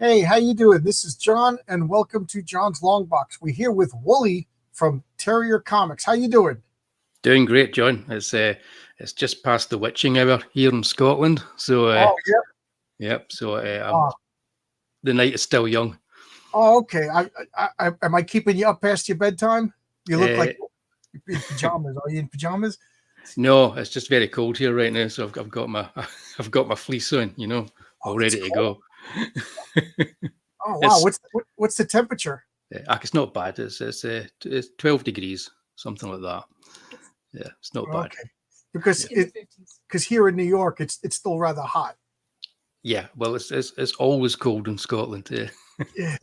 Hey, how you doing? This is John, and welcome to John's Long Box. We're here with Wullie from Terrier Comics. How you doing? Doing great, John. It's just past the witching hour here in Scotland, so Oh, yeah. yep. So Oh, the night is still young. oh, okay. Am I keeping you up past your bedtime? You look Uh, like you're in pajamas. Are you in pajamas? no, it's just very cold here right now, so I've got my I've got my fleece on, Oh, all it's ready to cold. go. Oh, wow. It's What's the temperature? it's not bad. It's 12 degrees, something like that. Yeah, it's not bad. Okay, because Yeah, here in New York, it's still rather hot. yeah. Well, it's always cold in Scotland. Yeah,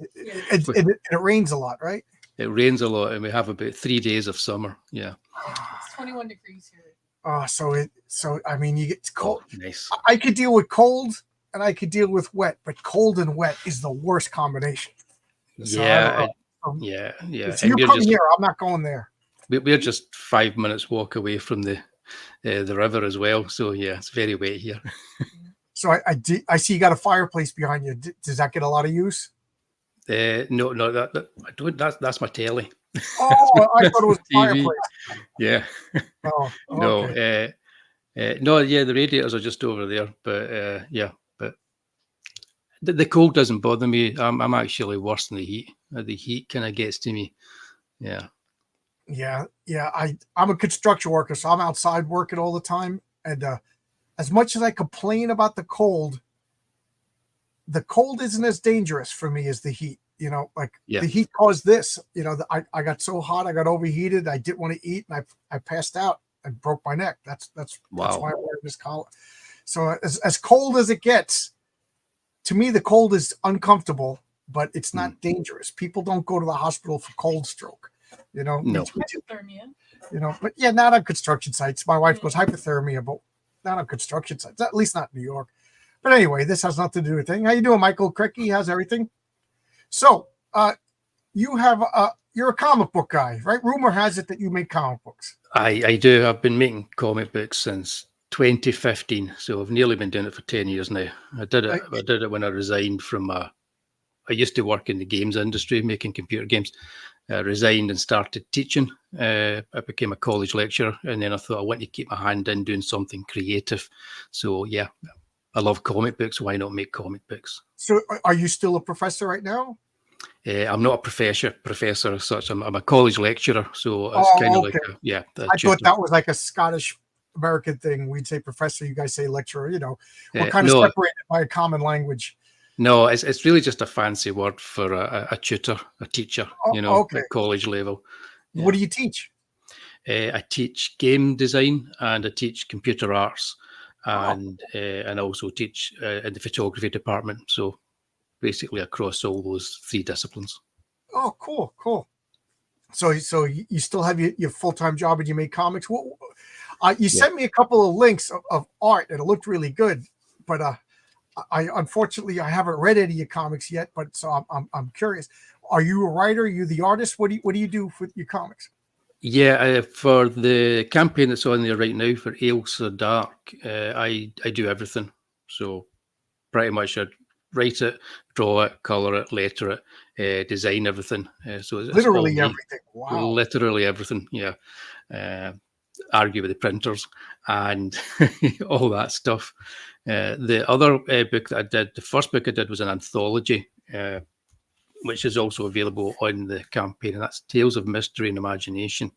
and it rains a lot, right? It rains a lot, and we have about 3 days of summer. Yeah. It's 21 degrees here. Oh, so I mean, you get Oh, cold. nice. I could deal with cold and I could deal with wet, but cold and wet is the worst combination. So I don't Yeah, know. yeah. So you come here, I'm not going there. We're just 5 minutes walk away from the river as well. So yeah, it's very wet here. So I see you got a fireplace behind you. Does that get a lot of use? No, that I don't. That's my telly. Oh, I thought it was a TV. fireplace. Yeah. Oh, No. okay. No. Yeah, the radiators are just over there. But yeah, but the cold doesn't bother me. I'm actually worse than the heat. The heat kind of gets to me. Yeah. Yeah. I'm a construction worker, so I'm outside working all the time. And as much as I complain about the cold isn't as dangerous for me as the heat. The heat caused this. I got so hot, I got overheated. I didn't want to eat, and I passed out and broke my neck. That's why I'm wearing this collar. So as cold as it gets, to me, the cold is uncomfortable, but it's not dangerous. People don't go to the hospital for cold stroke. No. Hypothermia. But yeah, not on construction sites. My wife goes hypothermia, but not on construction sites. At least not in New York. But anyway, this has nothing to do with anything. How you doing, Michael Cricky? How's everything? So, you're a comic book guy, right? Rumor has it that you make comic books. I do. I've been making comic books since 2015, so I've nearly been doing it for 10 years now. I did it when I resigned from I used to work in the games industry, making computer games. I resigned and started teaching. I became a college lecturer, and then I thought I want to keep my hand in doing something creative. So yeah, I love comic books. Why not make comic books? So are you still a professor right now? I'm not a professor as such. I'm a college lecturer, so it's kind of like I thought that was like a Scottish American thing. We'd say professor, you guys say lecturer. We're kind of separated by a common language. No, it's really just a fancy word for a tutor, a teacher. At college level. Yeah. What do you teach? I teach game design and I teach computer arts, and I also teach in the photography department. So basically across all those three disciplines. Oh, cool. So you still have your full-time job and you make comics. You sent me a couple of links of art and it looked really good, but I unfortunately I haven't read any of your comics yet. But so I'm curious. Are you a writer? Are you the artist? What do you do with your comics? Yeah, for the campaign that's on there right now for Ailsa Dark, I do everything. So pretty much I write it, draw it, color it, letter it, design everything. So it's literally everything. Wow. Literally everything. Yeah. Argue with the printers and all that stuff. The other book that I did, the first book I did was an anthology, which is also available on the campaign, and that's Tales of Mystery and Imagination.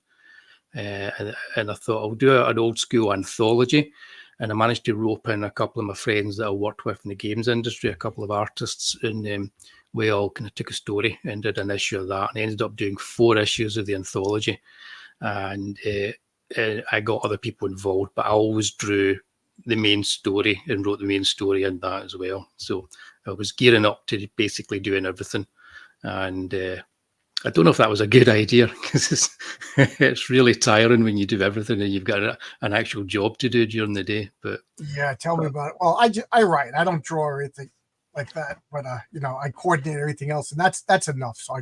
And I thought I'll do an old school anthology. And I managed to rope in a couple of my friends that I worked with in the games industry, a couple of artists, and we all kind of took a story and did an issue of that. And I ended up doing 4 issues of the anthology. And I got other people involved, but I always drew the main story and wrote the main story in that as well. So I was gearing up to basically doing everything. And I don't know if that was a good idea because it's really tiring when you do everything and you've got an actual job to do during the day. But yeah, tell me about it. Well, I write. I don't draw or anything like that, but I coordinate everything else, and that's enough. So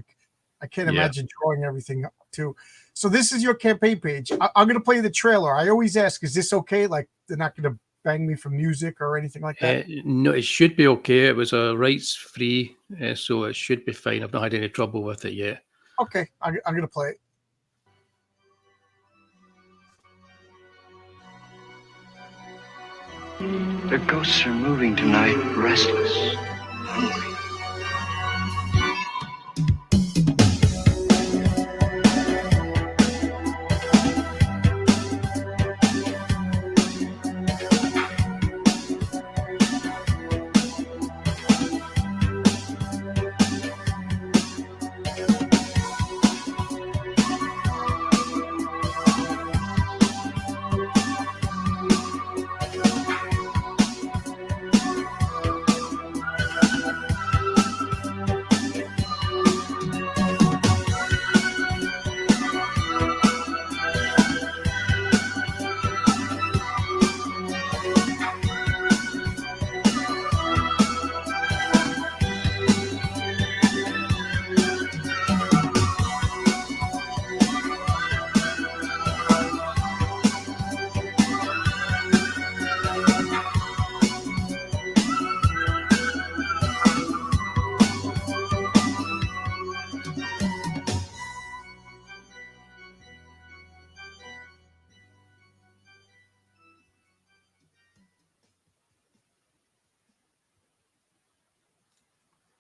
I can't imagine drawing everything too. So this is your campaign page. I'm going to play the trailer. I always ask, is this okay? Like they're not going to bang me for music or anything like that? No, it should be okay. It was a rights free, so it should be fine. I've not had any trouble with it yet. Okay, I'm gonna play it. The ghosts are moving tonight, restless, hungry.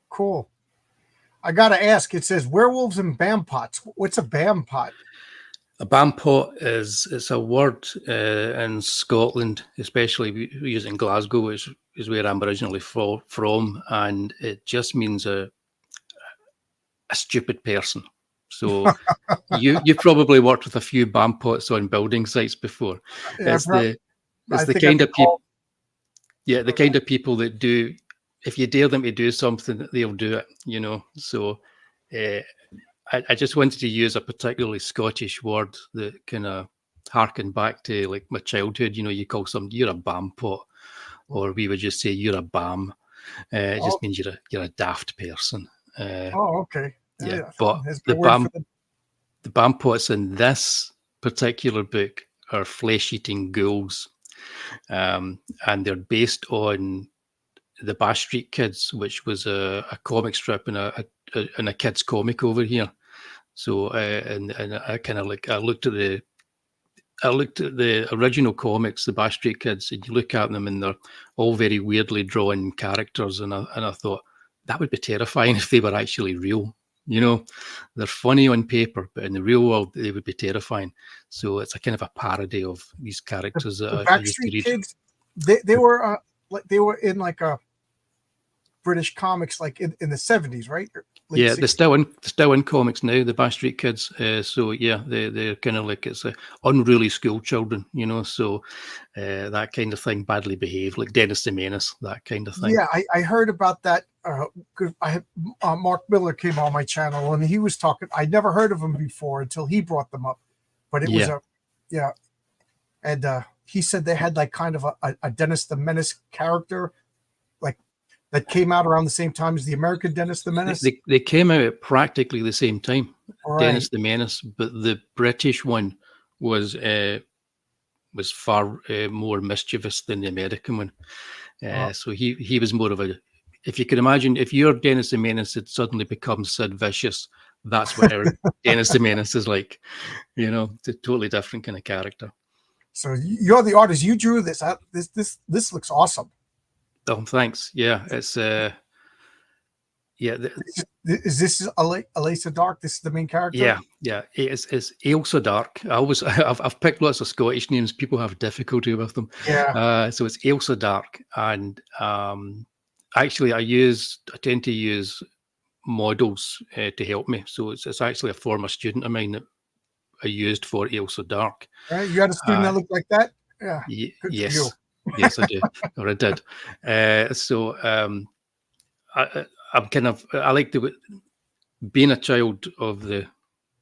Cool. I gotta ask. It says werewolves and bam pots. What's a bam pot? A bam pot it's a word in Scotland, especially using Glasgow, which is where I'm originally from, and it just means a stupid person. So you probably worked with a few bam pots on building sites before. Yeah, It's the kind of people. Yeah, the kind of people that do. If you dare them to do something, they'll do it. You know. So I just wanted to use a particularly Scottish word that kind of harken back to like my childhood. You know, you call somebody you're a bam pot, or we would just say you're a bam. It just means you're a daft person. Okay. Yeah, but the bam pots in this particular book are flesh-eating ghouls, and they're based on the Bash Street Kids, which was a comic strip and a kids comic over here. So and I kind of like I looked at the original comics, the Bash Street Kids, and you look at them and they're all very weirdly drawn characters, and I thought that would be terrifying if they were actually real. You know, they're funny on paper, but in the real world they would be terrifying. So it's a kind of a parody of these characters that I used to read. Kids, they were like they were in like a British comics like in the 70s, right? Yeah, 60s. They're still in comics now, the Bash Street Kids. So yeah, they're kind of like it's unruly school children, you know. So that kind of thing, badly behaved, like Dennis the Menace, that kind of thing. Yeah, I heard about that. I had Mark Miller came on my channel and he was talking. I'd never heard of him before until he brought them up. But it was and he said they had like kind of a Dennis the Menace character, like that came out around the same time as the American Dennis the Menace. They came out at practically the same time, right. Dennis the Menace, but the British one was far more mischievous than the American one. So he was more of a. If you can imagine, if your Dennis the Menace had suddenly become Sid Vicious, that's what our Dennis the Menace is like. You know, it's a totally different kind of character. So you're the artist. You drew this. This looks awesome. Oh, thanks. Yeah, it's Is this Elsa Dark? This is the main character. Yeah. It's Ailsa Dark. I've picked lots of Scottish names. People have difficulty with them. Yeah. So it's Ailsa Dark, and actually I tend to use models to help me. So it's actually a former student of mine that I used for Ailsa Dark. Right. You had a student that looked like that. Yeah. Yes. Yes, I do, or I did. I like being a child of the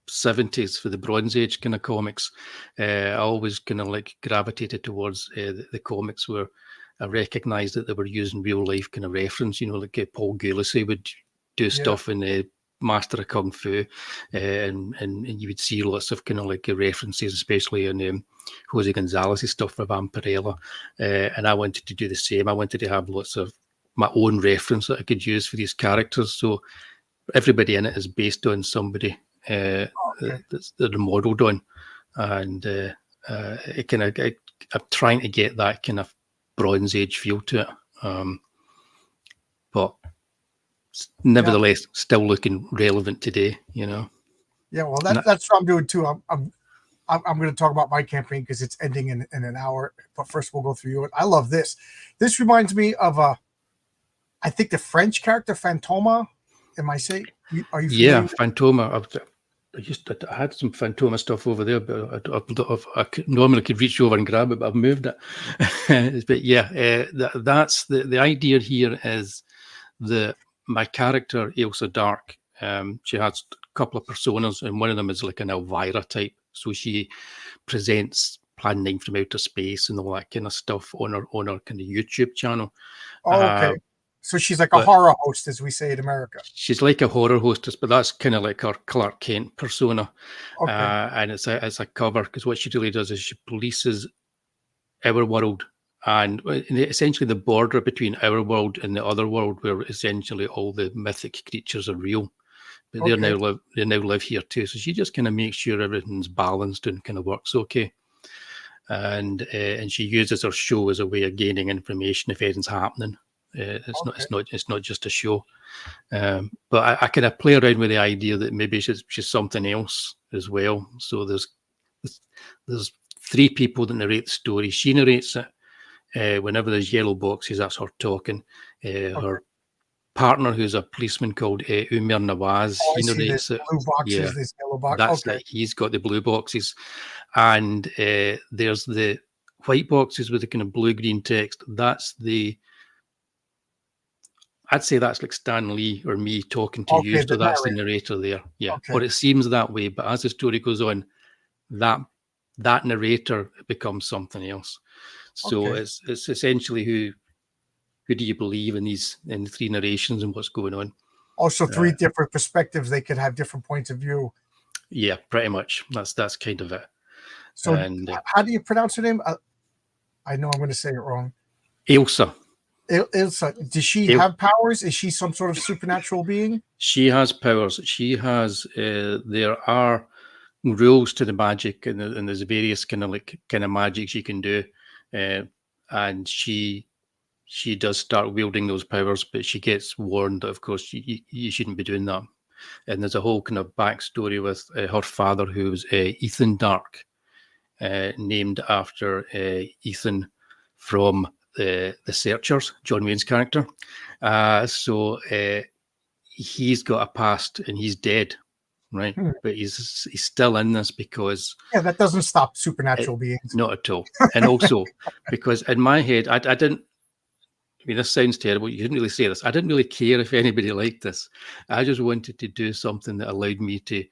70s for the Bronze Age kind of comics. I always kind of like gravitated towards the comics where I recognised that they were using real life kind of reference. You know, like Paul Gulacy would do stuff in master of kung fu, and you would see lots of kind of like references, especially in Jose Gonzalez's stuff for Vampirella, and I wanted to do the same. I wanted to have lots of my own reference that I could use for these characters. So everybody in it is based on somebody that they're modeled on, and it kind of I'm trying to get that kind of Bronze Age feel to it, but nevertheless, still looking relevant today. Yeah, well, that's what I'm doing too. I'm going to talk about my campaign because it's ending in an hour. But first, we'll go through you. I love this. This reminds me of I think the French character Fantoma. Am I saying? Are you? Yeah, Fantoma. I had some Fantoma stuff over there, but I normally could reach over and grab it, but I've moved it. But yeah, that's the idea here is that my character Elsa Dark, she has a couple of personas, and one of them is like an Elvira type. So she presents Plan 9 from Outer Space and all that kind of stuff on her kind of YouTube channel. Oh, okay. So she's like a horror host, as we say in America. She's like a horror hostess, but that's kind of like her Clark Kent persona. Okay. And it's a cover, because what she really does is she polices our world, and essentially the border between our world and the other world, where essentially all the mythic creatures are real. But they now live here too. So she just kind of makes sure everything's balanced and kind of works okay. And she uses her show as a way of gaining information if anything's happening. It's not just a show, but I kind of play around with the idea that maybe she's something else as well. So there's three people that narrate the story. She narrates it. Whenever there's yellow boxes, that's her talking. Her partner, who's a policeman called Umer Nawaz, he narrates it. Blue boxes, this yellow box. That's it. He's got the blue boxes, and there's the white boxes with the kind of blue-green text. I'd say that's like Stan Lee or me talking to you, so that's the narrator there. Yeah, or it seems that way, but as the story goes on, that narrator becomes something else. So it's essentially who do you believe in the three narrations and what's going on. Also, three different perspectives. They could have different points of view. Yeah, pretty much. That's kind of it. So, how do you pronounce her name? I know I'm going to say it wrong. Elsa. Elsa, does she have powers? Is she some sort of supernatural being? She has powers. She has. There are rules to the magic, and there's various kind of magic she can do, and she does start wielding those powers, but she gets warned that, of course, you shouldn't be doing that. And there's a whole kind of backstory with her father, who's Ethan Dark, named after Ethan from the Searchers, John Wayne's character. So he's got a past and he's dead, right? But he's still in this because that doesn't stop supernatural beings. Not at all. And also because in my head, I didn't. I mean, this sounds terrible. You didn't really say this. I didn't really care if anybody liked this. I just wanted to do something that allowed me to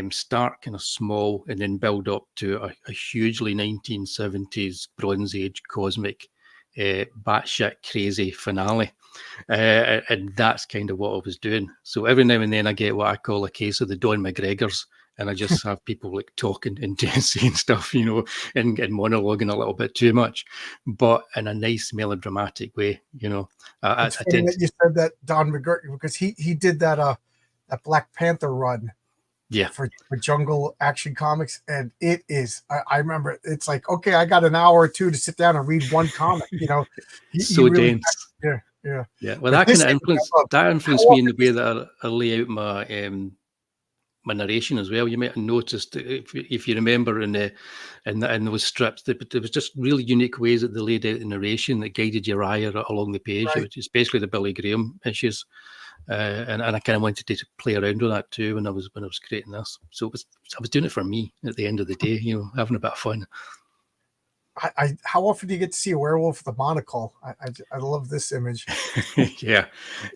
start kind of small and then build up to a hugely 1970s Bronze Age cosmic batshit crazy finale. And that's kind of what I was doing. So every now and then I get what I call a case of the Don McGregors, and I just have people like talking and saying stuff, and monologuing a little bit too much, but in a nice melodramatic way, It's funny that you said that, Don McGregor, because he did that Black Panther run. Yeah, for Jungle Action Comics, and it is. I remember it's like, okay, I got an hour or two to sit down and read one comic. So really dense. Yeah. Well, that kind of influenced me in the way that I lay out my narration as well. You might have noticed, if you remember in those strips, there was just really unique ways that they laid out the narration that guided your eye along the page, especially the Billy Graham issues. And I kind of wanted to play around with that too when I was creating this. So I was doing it for me at the end of the day, having a bit of fun. How often do you get to see a werewolf with a monocle? I love this image. Yeah,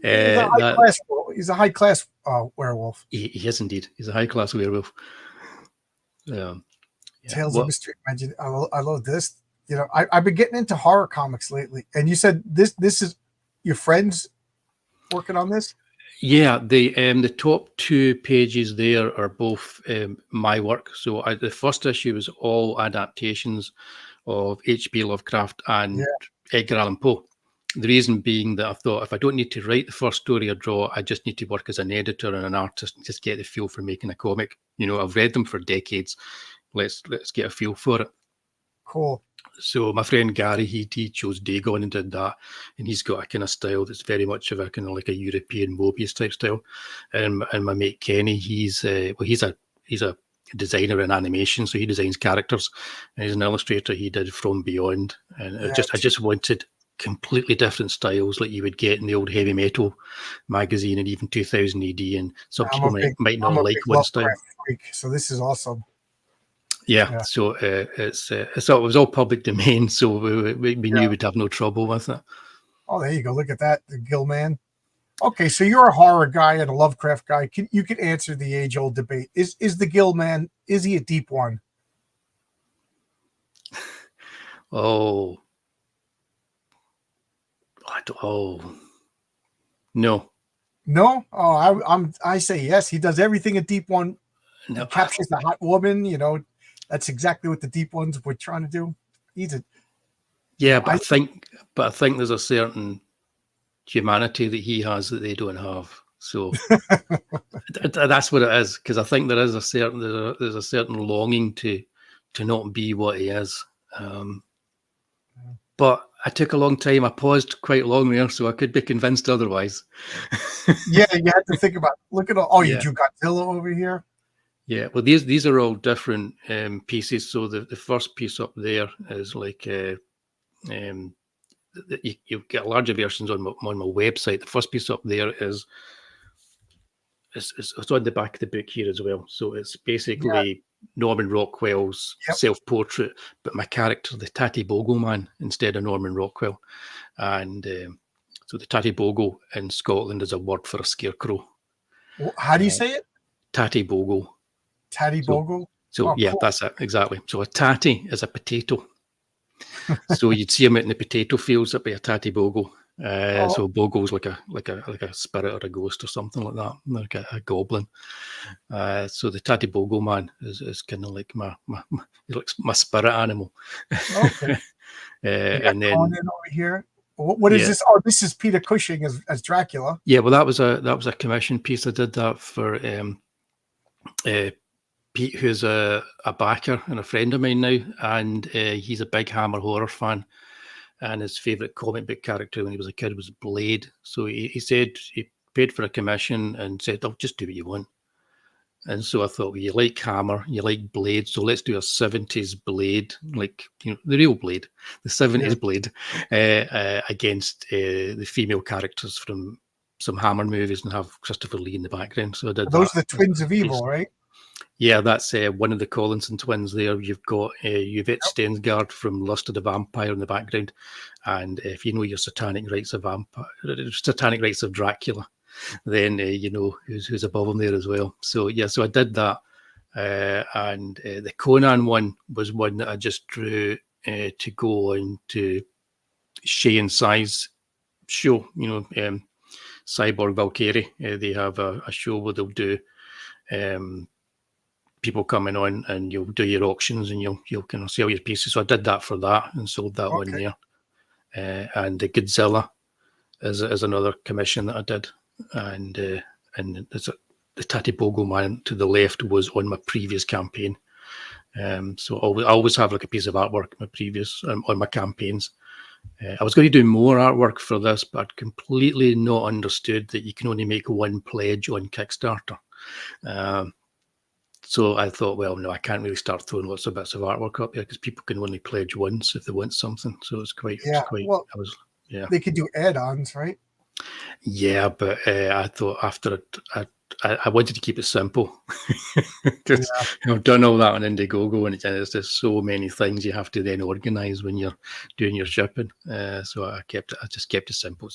he's a high class werewolf. He is indeed. He's a high class werewolf. Tales of Mystery. Imagine. I love this. I've been getting into horror comics lately, and you said this is your friends working on this? Yeah, the top 2 pages there are both my work. So the first issue was all adaptations of H.P. Lovecraft and Edgar Allan Poe. The reason being that I thought if I don't need to write the first story or draw, I just need to work as an editor and an artist and just get the feel for making a comic. I've read them for decades. Let's get a feel for it. Cool. So my friend Gary, he chose Dagon and did that, and he's got a kind of style that's very much of a kind of like a European Mobius type style. And my mate Kenny, he's a designer in animation, so he designs characters, and he's an illustrator. He did From Beyond, and I just wanted completely different styles like you would get in the old heavy metal magazine and even 2000 AD. And some people might not like one style. Freak, so this is awesome. Yeah, so it was all public domain, so we knew we'd have no trouble with it. Oh, there you go. Look at that, the Gill Man. Okay, so you're a horror guy and a Lovecraft guy. You can answer the age-old debate. Is the Gill Man, is he a deep one? No. No? Oh, I say yes. He does everything a deep one. No. He captures the hot woman, That's exactly what the deep ones were trying to do. But I think there's a certain humanity that he has that they don't have. So that's what it is. Because I think there is a certain longing to not be what he is. But I took a long time. I paused quite long there, so I could be convinced otherwise. Yeah, you had to think about. Look at all. You drew Godzilla over here. Yeah, well, these are all different pieces. So the first piece up there is like you get larger versions on my website. The first piece up there is it's on the back of the book here as well. So it's basically Norman Rockwell's self-portrait, but my character, the Tatty Bogle Man, instead of Norman Rockwell. And so the Tatty Bogle in Scotland is a word for a scarecrow. How do you say it? Tatty Bogle. Tatty Bogle? So cool. That's it, exactly. So a tatty is a potato. So you'd see him out in the potato fields, that'd be a Tatty Bogle. So Bogle's like a spirit or a ghost or something like that, like a goblin. So the Tatty Bogle Man is kind of like my spirit animal. Okay. And then over here. What is this? Oh, this is Peter Cushing as Dracula. Yeah, well, that was a commission piece. I did that for Pete, who's a backer and a friend of mine now, and he's a big Hammer horror fan. And his favourite comic book character when he was a kid was Blade. So he said he paid for a commission and said, "I'll just do what you want." And so I thought, well, you like Hammer, you like Blade, so let's do a 70s Blade, like the real Blade, the 70s Blade, against the female characters from some Hammer movies and have Christopher Lee in the background. So I did. Those are the Twins of Evil, right? Yeah, that's one of the Collinson twins there. You've got Yvette Stensgaard from Lust of the Vampire in the background. And if you know your Satanic Rites of Dracula, then you know who's above him there as well. So, so I did that. And the Conan one was one that I just drew to go on to Shay and Sai's show, Cyborg Valkyrie. They have a show where they'll do... people coming on and you'll do your auctions and you'll kind of sell your pieces. So I did that for that and sold that one there. And the Godzilla is another commission that I did. And there's the Tatty Bogle Man to the left was on my previous campaign. So I always have like a piece of artwork on my campaigns. I was going to do more artwork for this, but I'd completely not understood that you can only make one pledge on Kickstarter. So I thought, well, no, I can't really start throwing lots of bits of artwork up here because people can only pledge once if they want something. So it's quite, They could do add-ons, right? Yeah, but I thought after it, I wanted to keep it simple because I've done all that on Indiegogo and it's just so many things you have to then organize when you're doing your shipping. So I just kept it simple.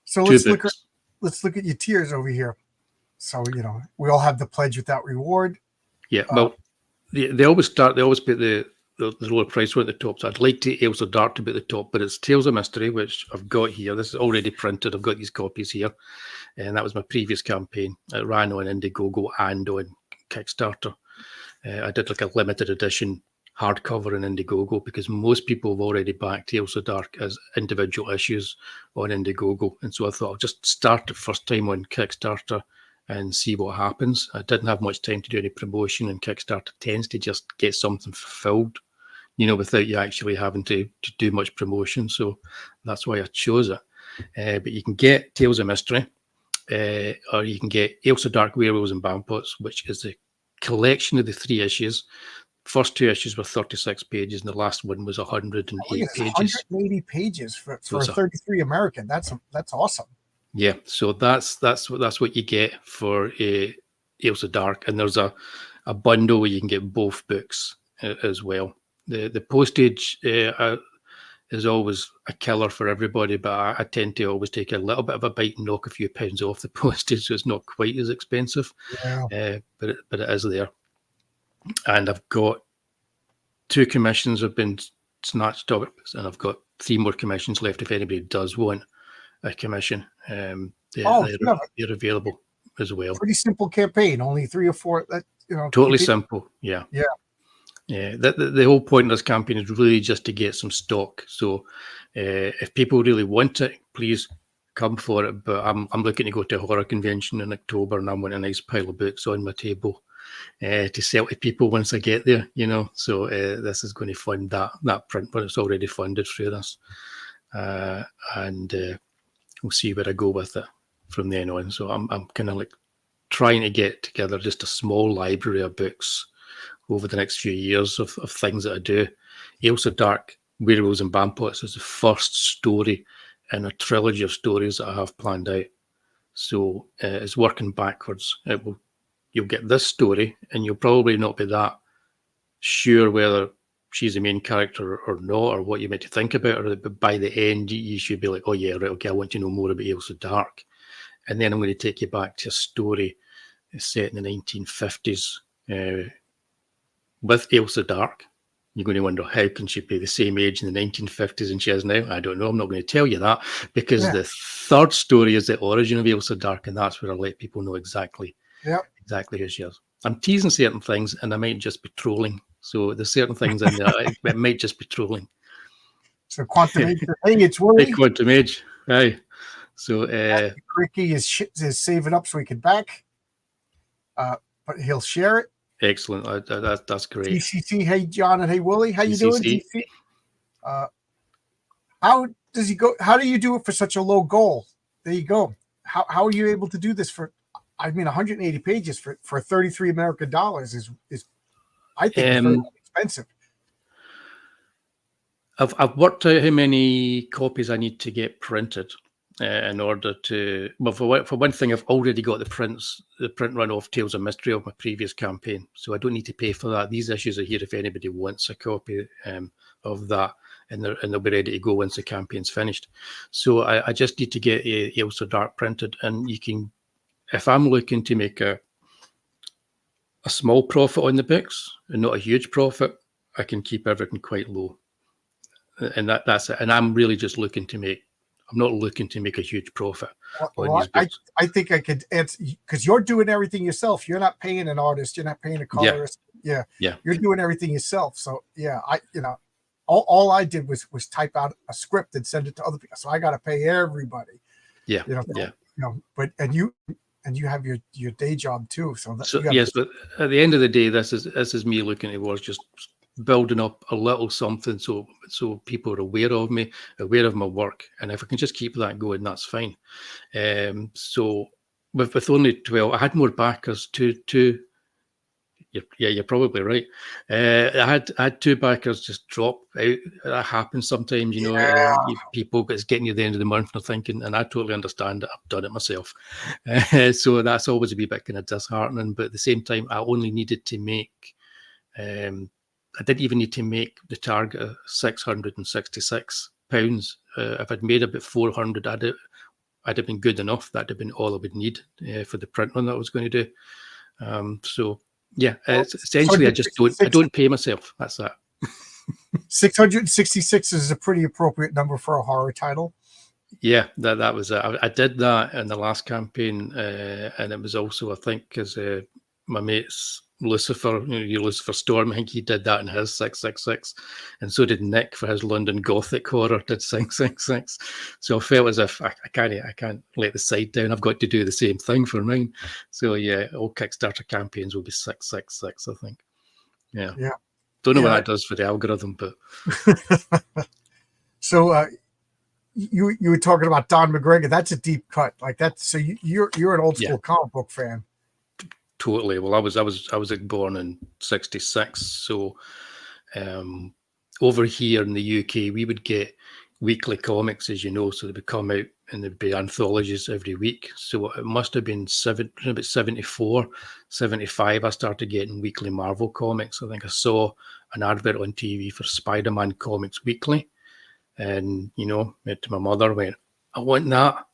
So let's look at your tiers over here. So we all have the pledge without reward. Yeah, well, they always put the the lower price one at the top. So I'd like to Ailsa Dark to be at the top, but it's Tales of Mystery, which I've got here. This is already printed. I've got these copies here. And that was my previous campaign. It ran on Indiegogo and on Kickstarter. I did like a limited edition hardcover in Indiegogo because most people have already backed Tales of Dark as individual issues on Indiegogo. And so I thought I'll just start the first time on Kickstarter and see what happens. I didn't have much time to do any promotion, and Kickstarter tends to just get something fulfilled, you know, without you actually having to do much promotion. So that's why I chose it. But you can get Tales of Mystery, or you can get Ailsa Dark Werewolves and Bampots, which is a collection of the 3 issues. First 2 issues were 36 pages, and the last one was 108 pages. 180 pages for a 33 American. That's awesome. Yeah, so that's what you get for Ailsa Dark, and there's a bundle where you can get both books as well. The postage is always a killer for everybody, but I tend to always take a little bit of a bite and knock a few pounds off the postage, so it's not quite as expensive. Yeah. But it is there. And I've got 2 commissions have been snatched up, and I've got 3 more commissions left if anybody does want a commission. They're available as well. Pretty simple campaign, only 3 or 4. That, you know, totally simple. Yeah. The whole point of this campaign is really just to get some stock. So if people really want it, please come for it. But I'm looking to go to a horror convention in October, and I want a nice pile of books on my table to sell to people once I get there, you know. So this is going to fund that print, but it's already funded through this. And we'll see where I go with it from then on. So I'm kind of like trying to get together just a small library of books over the next few years of things that I do. Ailsa Dark, Werewolves and Bampots is the first story in a trilogy of stories that I have planned out. So it's working backwards. You'll get this story, and you'll probably not be that sure whether she's the main character or not, or what you meant to think about her. But by the end, you should be like, oh yeah, right, okay, I want to know more about Ailsa Dark. And then I'm going to take you back to a story set in the 1950s with Ailsa Dark. You're going to wonder, how can she be the same age in the 1950s and she is now? I don't know. I'm not going to tell you that, because the third story is the origin of Ailsa Dark, and that's where I let people know exactly who she is. I'm teasing certain things, and I might just be trolling. So there's certain things in there. It might just be trolling. So Quantum Age, hey, it's Wullie. Hey, Quantum Age. Hi. So Ricky is saving up so he can back, but he'll share it. Excellent. That's great. DCC, hey John and hey Wullie, how you doing? DC? How does he go? How do you do it for such a low goal? There you go. How are you able to do this for? I mean, 180 pages for 33 American dollars is I think very expensive. I've worked out how many copies I need to get printed in order to. Well, for one thing, I've already got the print run of Tales of Mystery of my previous campaign, so I don't need to pay for that. These issues are here if anybody wants a copy of that, and they'll be ready to go once the campaign's finished. So I just need to get Ailsa Dark printed, and you can. If I'm looking to make a small profit on the books and not a huge profit, I can keep everything quite low, and that's it. And I'm really just looking to make. I'm not looking to make a huge profit. Well, I think I could answer, because you're doing everything yourself. You're not paying an artist. You're not paying a colorist. Yeah. You're doing everything yourself. So yeah, all I did was type out a script and send it to other people. So I got to pay everybody. Yeah. But you have your day job too. So yes, but at the end of the day, this is me looking towards just building up a little something so people are aware of me, aware of my work, and if I can just keep that going, that's fine. So with only 12, I had more backers. You're probably right. I had 2 backers just drop out. That happens sometimes, people it's getting you the end of the month and they're thinking, and I totally understand that. I've done it myself. So that's always a wee bit kind of disheartening. But at the same time, I only needed to make. I didn't even need to make the target of £666. If I'd made about 400, I'd have been good enough. That'd have been all I would need for the print run that I was going to do. So yeah, essentially, I don't pay myself. That's that. 666 is a pretty appropriate number for a horror title. Yeah, that was I did that in the last campaign, and it was also, I think, because my mate's Lucifer, Lucifer Storm, I think he did that in his 666, and so did Nick for his London Gothic horror, did 666. So I felt as if I can't let the side down. I've got to do the same thing for mine. So yeah, all Kickstarter campaigns will be 666, I think. Yeah. Don't know what that does for the algorithm, but so you were talking about Don McGregor. That's a deep cut, like that. So you're an old school comic book fan. Totally. Well, I was born in '66, so over here in the UK, we would get weekly comics, as you know, so they would come out and there'd be anthologies every week. So it must have been about 74, 75, I started getting weekly Marvel comics. I think I saw an advert on TV for Spider-Man Comics Weekly, and, went to my mother, went, I want that.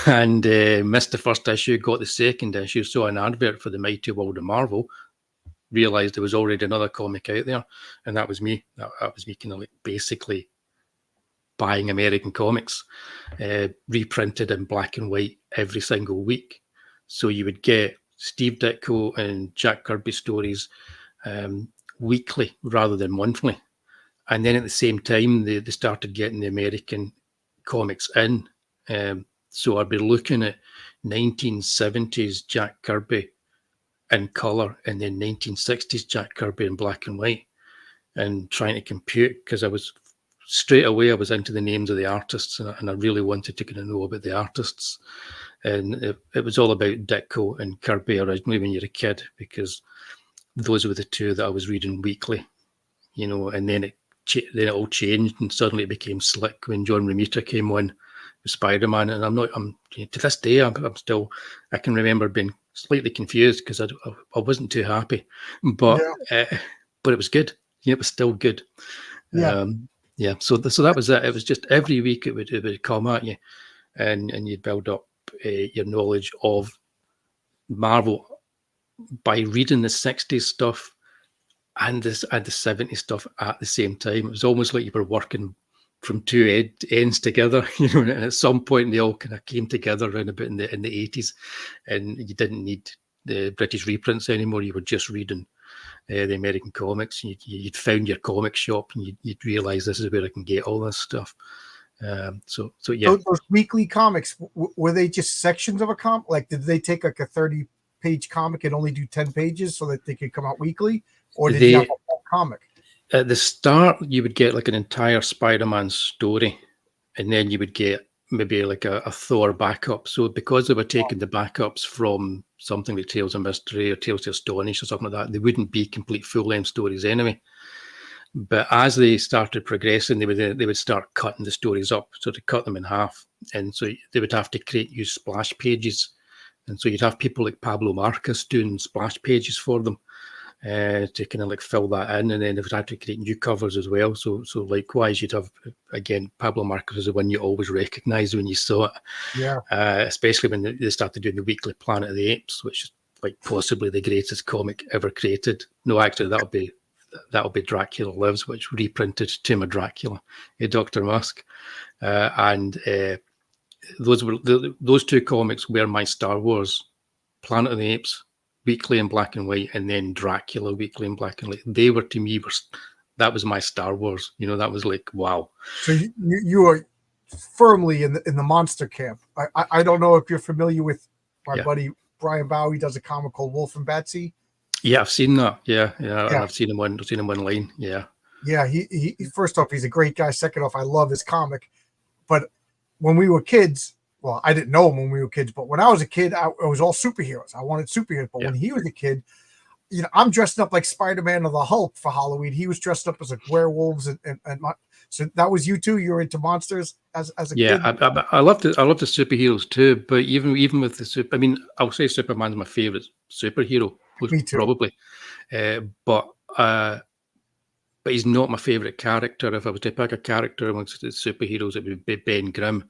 And missed the first issue, got the second issue, saw an advert for the Mighty World of Marvel, realised there was already another comic out there, and that was me. That was me kind of like basically buying American comics, reprinted in black and white every single week. So you would get Steve Ditko and Jack Kirby stories weekly rather than monthly. And then at the same time, they started getting the American comics in. So I'd be looking at 1970s Jack Kirby in colour and then 1960s Jack Kirby in black and white, and trying to compute, because I was into the names of the artists, and I really wanted to kind of know about the artists. And it was all about Ditko and Kirby originally when you're a kid, because those were the two that I was reading weekly, and then it all changed, and suddenly it became slick when John Romita came on with Spider-Man. And I'm to this day, I can remember being slightly confused because I wasn't too happy, but it was good. It was still good. So that was it. It was just every week it would come at you, and you'd build up your knowledge of Marvel by reading the 60s stuff and the 70s stuff at the same time. It was almost like you were working from two ends together, and at some point they all kind of came together around about in the 80s, and you didn't need the British reprints anymore. You were just reading the American comics. You'd found your comic shop, and you'd realize this is where I can get all this stuff. So yeah. Those weekly comics, were they just sections of a comic? Like, did they take like a 30-page comic and only do 10 pages so that they could come out weekly, or did you have a whole comic? At the start, you would get like an entire Spider-Man story, and then you would get maybe like a Thor backup. So because they were taking the backups from something like Tales of Mystery or Tales to Astonish or something like that, they wouldn't be complete full-length stories anyway. But as they started progressing, they would start cutting the stories up, so to cut them in half. And so they would have to use splash pages. And so you'd have people like Pablo Marcus doing splash pages for them, to kind of like fill that in, and then they would have to create new covers as well. So likewise, you'd have, again, Pablo Marcus is the one you always recognise when you saw it. Yeah. Especially when they started doing the weekly Planet of the Apes, which is like possibly the greatest comic ever created. No, actually, that'll be Dracula Lives, which reprinted Tomb of Dracula, Dr. Musk, and those two comics were my Star Wars. Planet of the Apes weekly in black and white, and then Dracula weekly in black and white. They were, to me, that was my Star Wars. That was like, wow. So you are firmly in the monster camp. I don't know if you're familiar with my buddy Brian Bowie. Does a comic called Wolf and Betsy. Yeah, I've seen that. Yeah. I've seen him online. Yeah. Yeah. He first off, he's a great guy. Second off, I love his comic. But when we were kids, well, I didn't know him when we were kids, but when I was a kid, it was all superheroes. I wanted superheroes. But when he was a kid, I'm dressed up like Spider-Man or the Hulk for Halloween. He was dressed up as like werewolves and so that was you too. You were into monsters as a kid. Yeah, I love the superheroes too. But even with the I'll say Superman's my favorite superhero. Me too. Probably, but he's not my favorite character. If I was to pick a character amongst the superheroes, it would be Ben Grimm.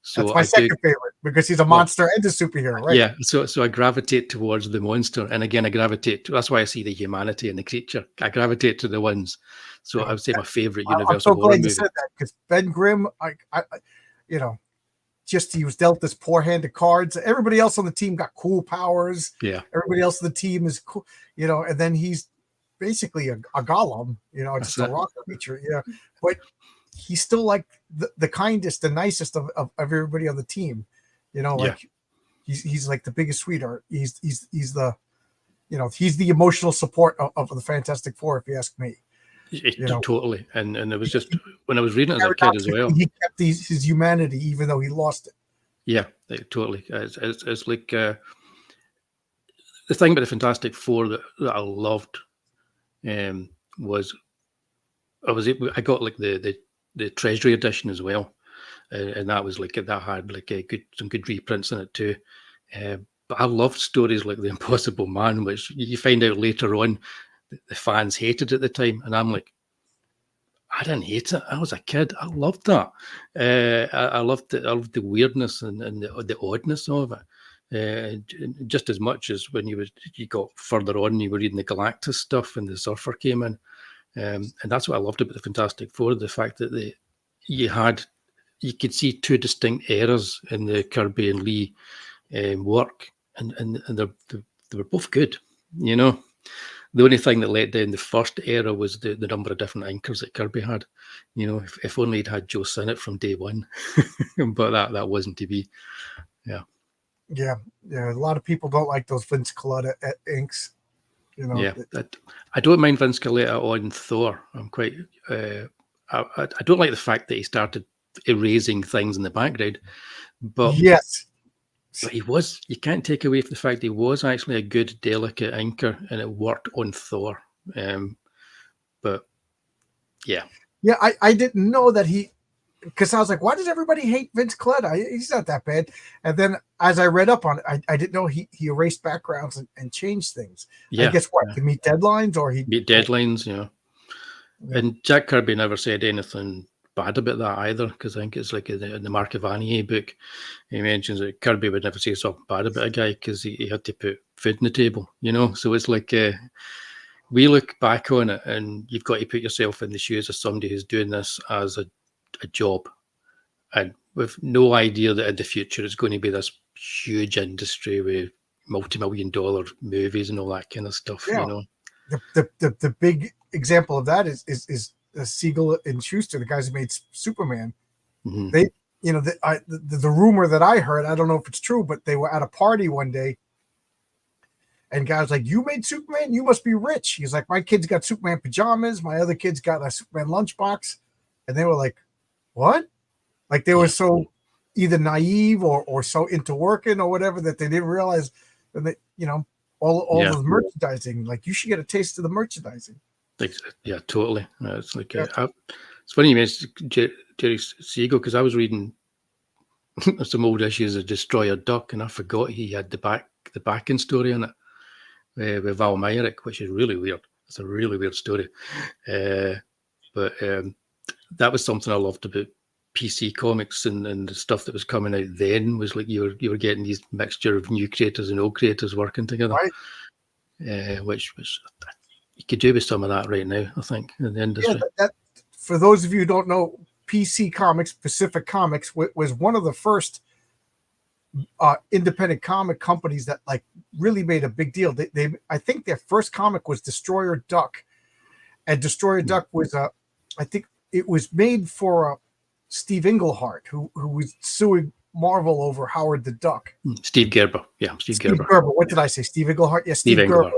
So that's my second favorite because he's a monster and a superhero, right? Yeah. So I gravitate towards the monster, and again, I gravitate. That's why I see the humanity in the creature. I gravitate to the ones. So I would say my favorite Universal I'm so horror glad movie. you said that because Ben Grimm, just he was dealt this poor hand of cards. Everybody else on the team got cool powers. Yeah. Everybody else on the team is cool, and then he's basically a golem, just a rock creature. Yeah. But he's still like the kindest, the nicest of everybody on the team. He's like the biggest sweetheart. He's the he's the emotional support of the Fantastic Four, if you ask me. Totally, and it was just when I was reading it as a kid as well. He kept his humanity, even though he lost it. Yeah, totally. It's like the thing about the Fantastic Four that I loved was I got like the Treasury edition as well, and that was like that had like some good reprints in it too. But I loved stories like The Impossible Man, which you find out later on the fans hated at the time, and I'm like, I didn't hate it. I was a kid. I loved that. I loved the weirdness and the oddness of it, just as much as when you got further on, you were reading the Galactus stuff and the Surfer came in, and that's what I loved about the Fantastic Four: the fact that you could see two distinct eras in the Kirby and Lee work, and they were both good, The only thing that let down the first era was the number of different inkers that Kirby had. If only he'd had Joe Sinnott from day one, but that wasn't to be. Yeah. A lot of people don't like those Vince Colletta inks. Yeah, I don't mind Vince Colletta on Thor. I'm quite. I don't like the fact that he started erasing things in the background, but yes. But you can't take away from the fact he was actually a good, delicate inker, and it worked on Thor. But yeah. Yeah, I didn't know that because I was like, why does everybody hate Vince Colletta? He's not that bad. And then as I read up on it, I didn't know he erased backgrounds and changed things. Yeah. I guess to meet deadlines or he meet deadlines, yeah. And Jack Kirby never said anything bad about that either, because I think it's like in the Mark Evanier book, he mentions that Kirby would never say something bad about a guy because he had to put food on the table, So it's like we look back on it, and you've got to put yourself in the shoes of somebody who's doing this as a job, and with no idea that in the future it's going to be this huge industry with multi-million-dollar movies and all that kind of stuff. The big example of that is Siegel and Schuster, the guys who made Superman. Mm-hmm. They, the rumor that I heard, I don't know if it's true, but they were at a party one day, and guy was like, "You made Superman? You must be rich." He's like, "My kid's got Superman pajamas. My other kid's got a Superman lunchbox," and they were like, "What?" Like they were so either naive or so into working or whatever that they didn't realize that all the merchandising. Like you should get a taste of the merchandising. Yeah, totally. It's like it's funny you mentioned Jerry Siegel, because I was reading some old issues of Destroyer Duck, and I forgot he had the backing story on it with Val Myrick, which is really weird. It's a really weird story, but that was something I loved about PC Comics and the stuff that was coming out then. Was like you were getting these mixture of new creators and old creators working together, right? Which you could do with some of that right now, I think, in the industry. Yeah, that for those of you who don't know, PC Comics, Pacific Comics, was one of the first independent comic companies that like really made a big deal. They I think their first comic was Destroyer Duck, and Destroyer Duck was I think it was made for Steve Englehart, who was suing Marvel over Howard the Duck. Steve Gerber, yeah, Steve Gerber. What did I say? Steve Englehart? Yeah, Steve Gerber.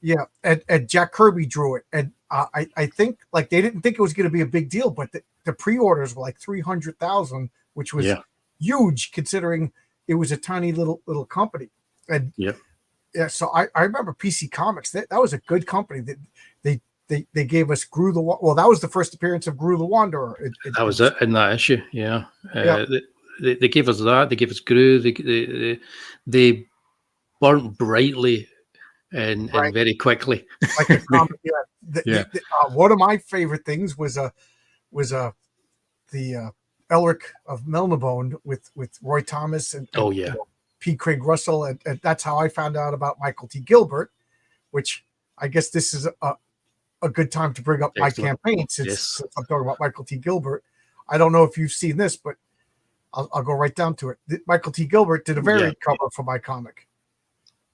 Yeah, and Jack Kirby drew it, and I think like they didn't think it was going to be a big deal, but the pre-orders were like 300,000, which was huge considering it was a tiny little company. And so I remember PC Comics. That was a good company. That they gave us Gru the that was the first appearance of Gru the Wanderer. That was it in that issue. Yeah, they gave us that. They gave us Gru. They burnt brightly. And very quickly. Like a comic, one of my favorite things was the Elric of Melnibone with Roy Thomas and P. Craig Russell, and that's how I found out about Michael T. Gilbert, which I guess this is a good time to bring up my campaign since I'm talking about Michael T. Gilbert. I don't know if you've seen this, but I'll go right down to it. Michael T. Gilbert did a variant cover for my comic.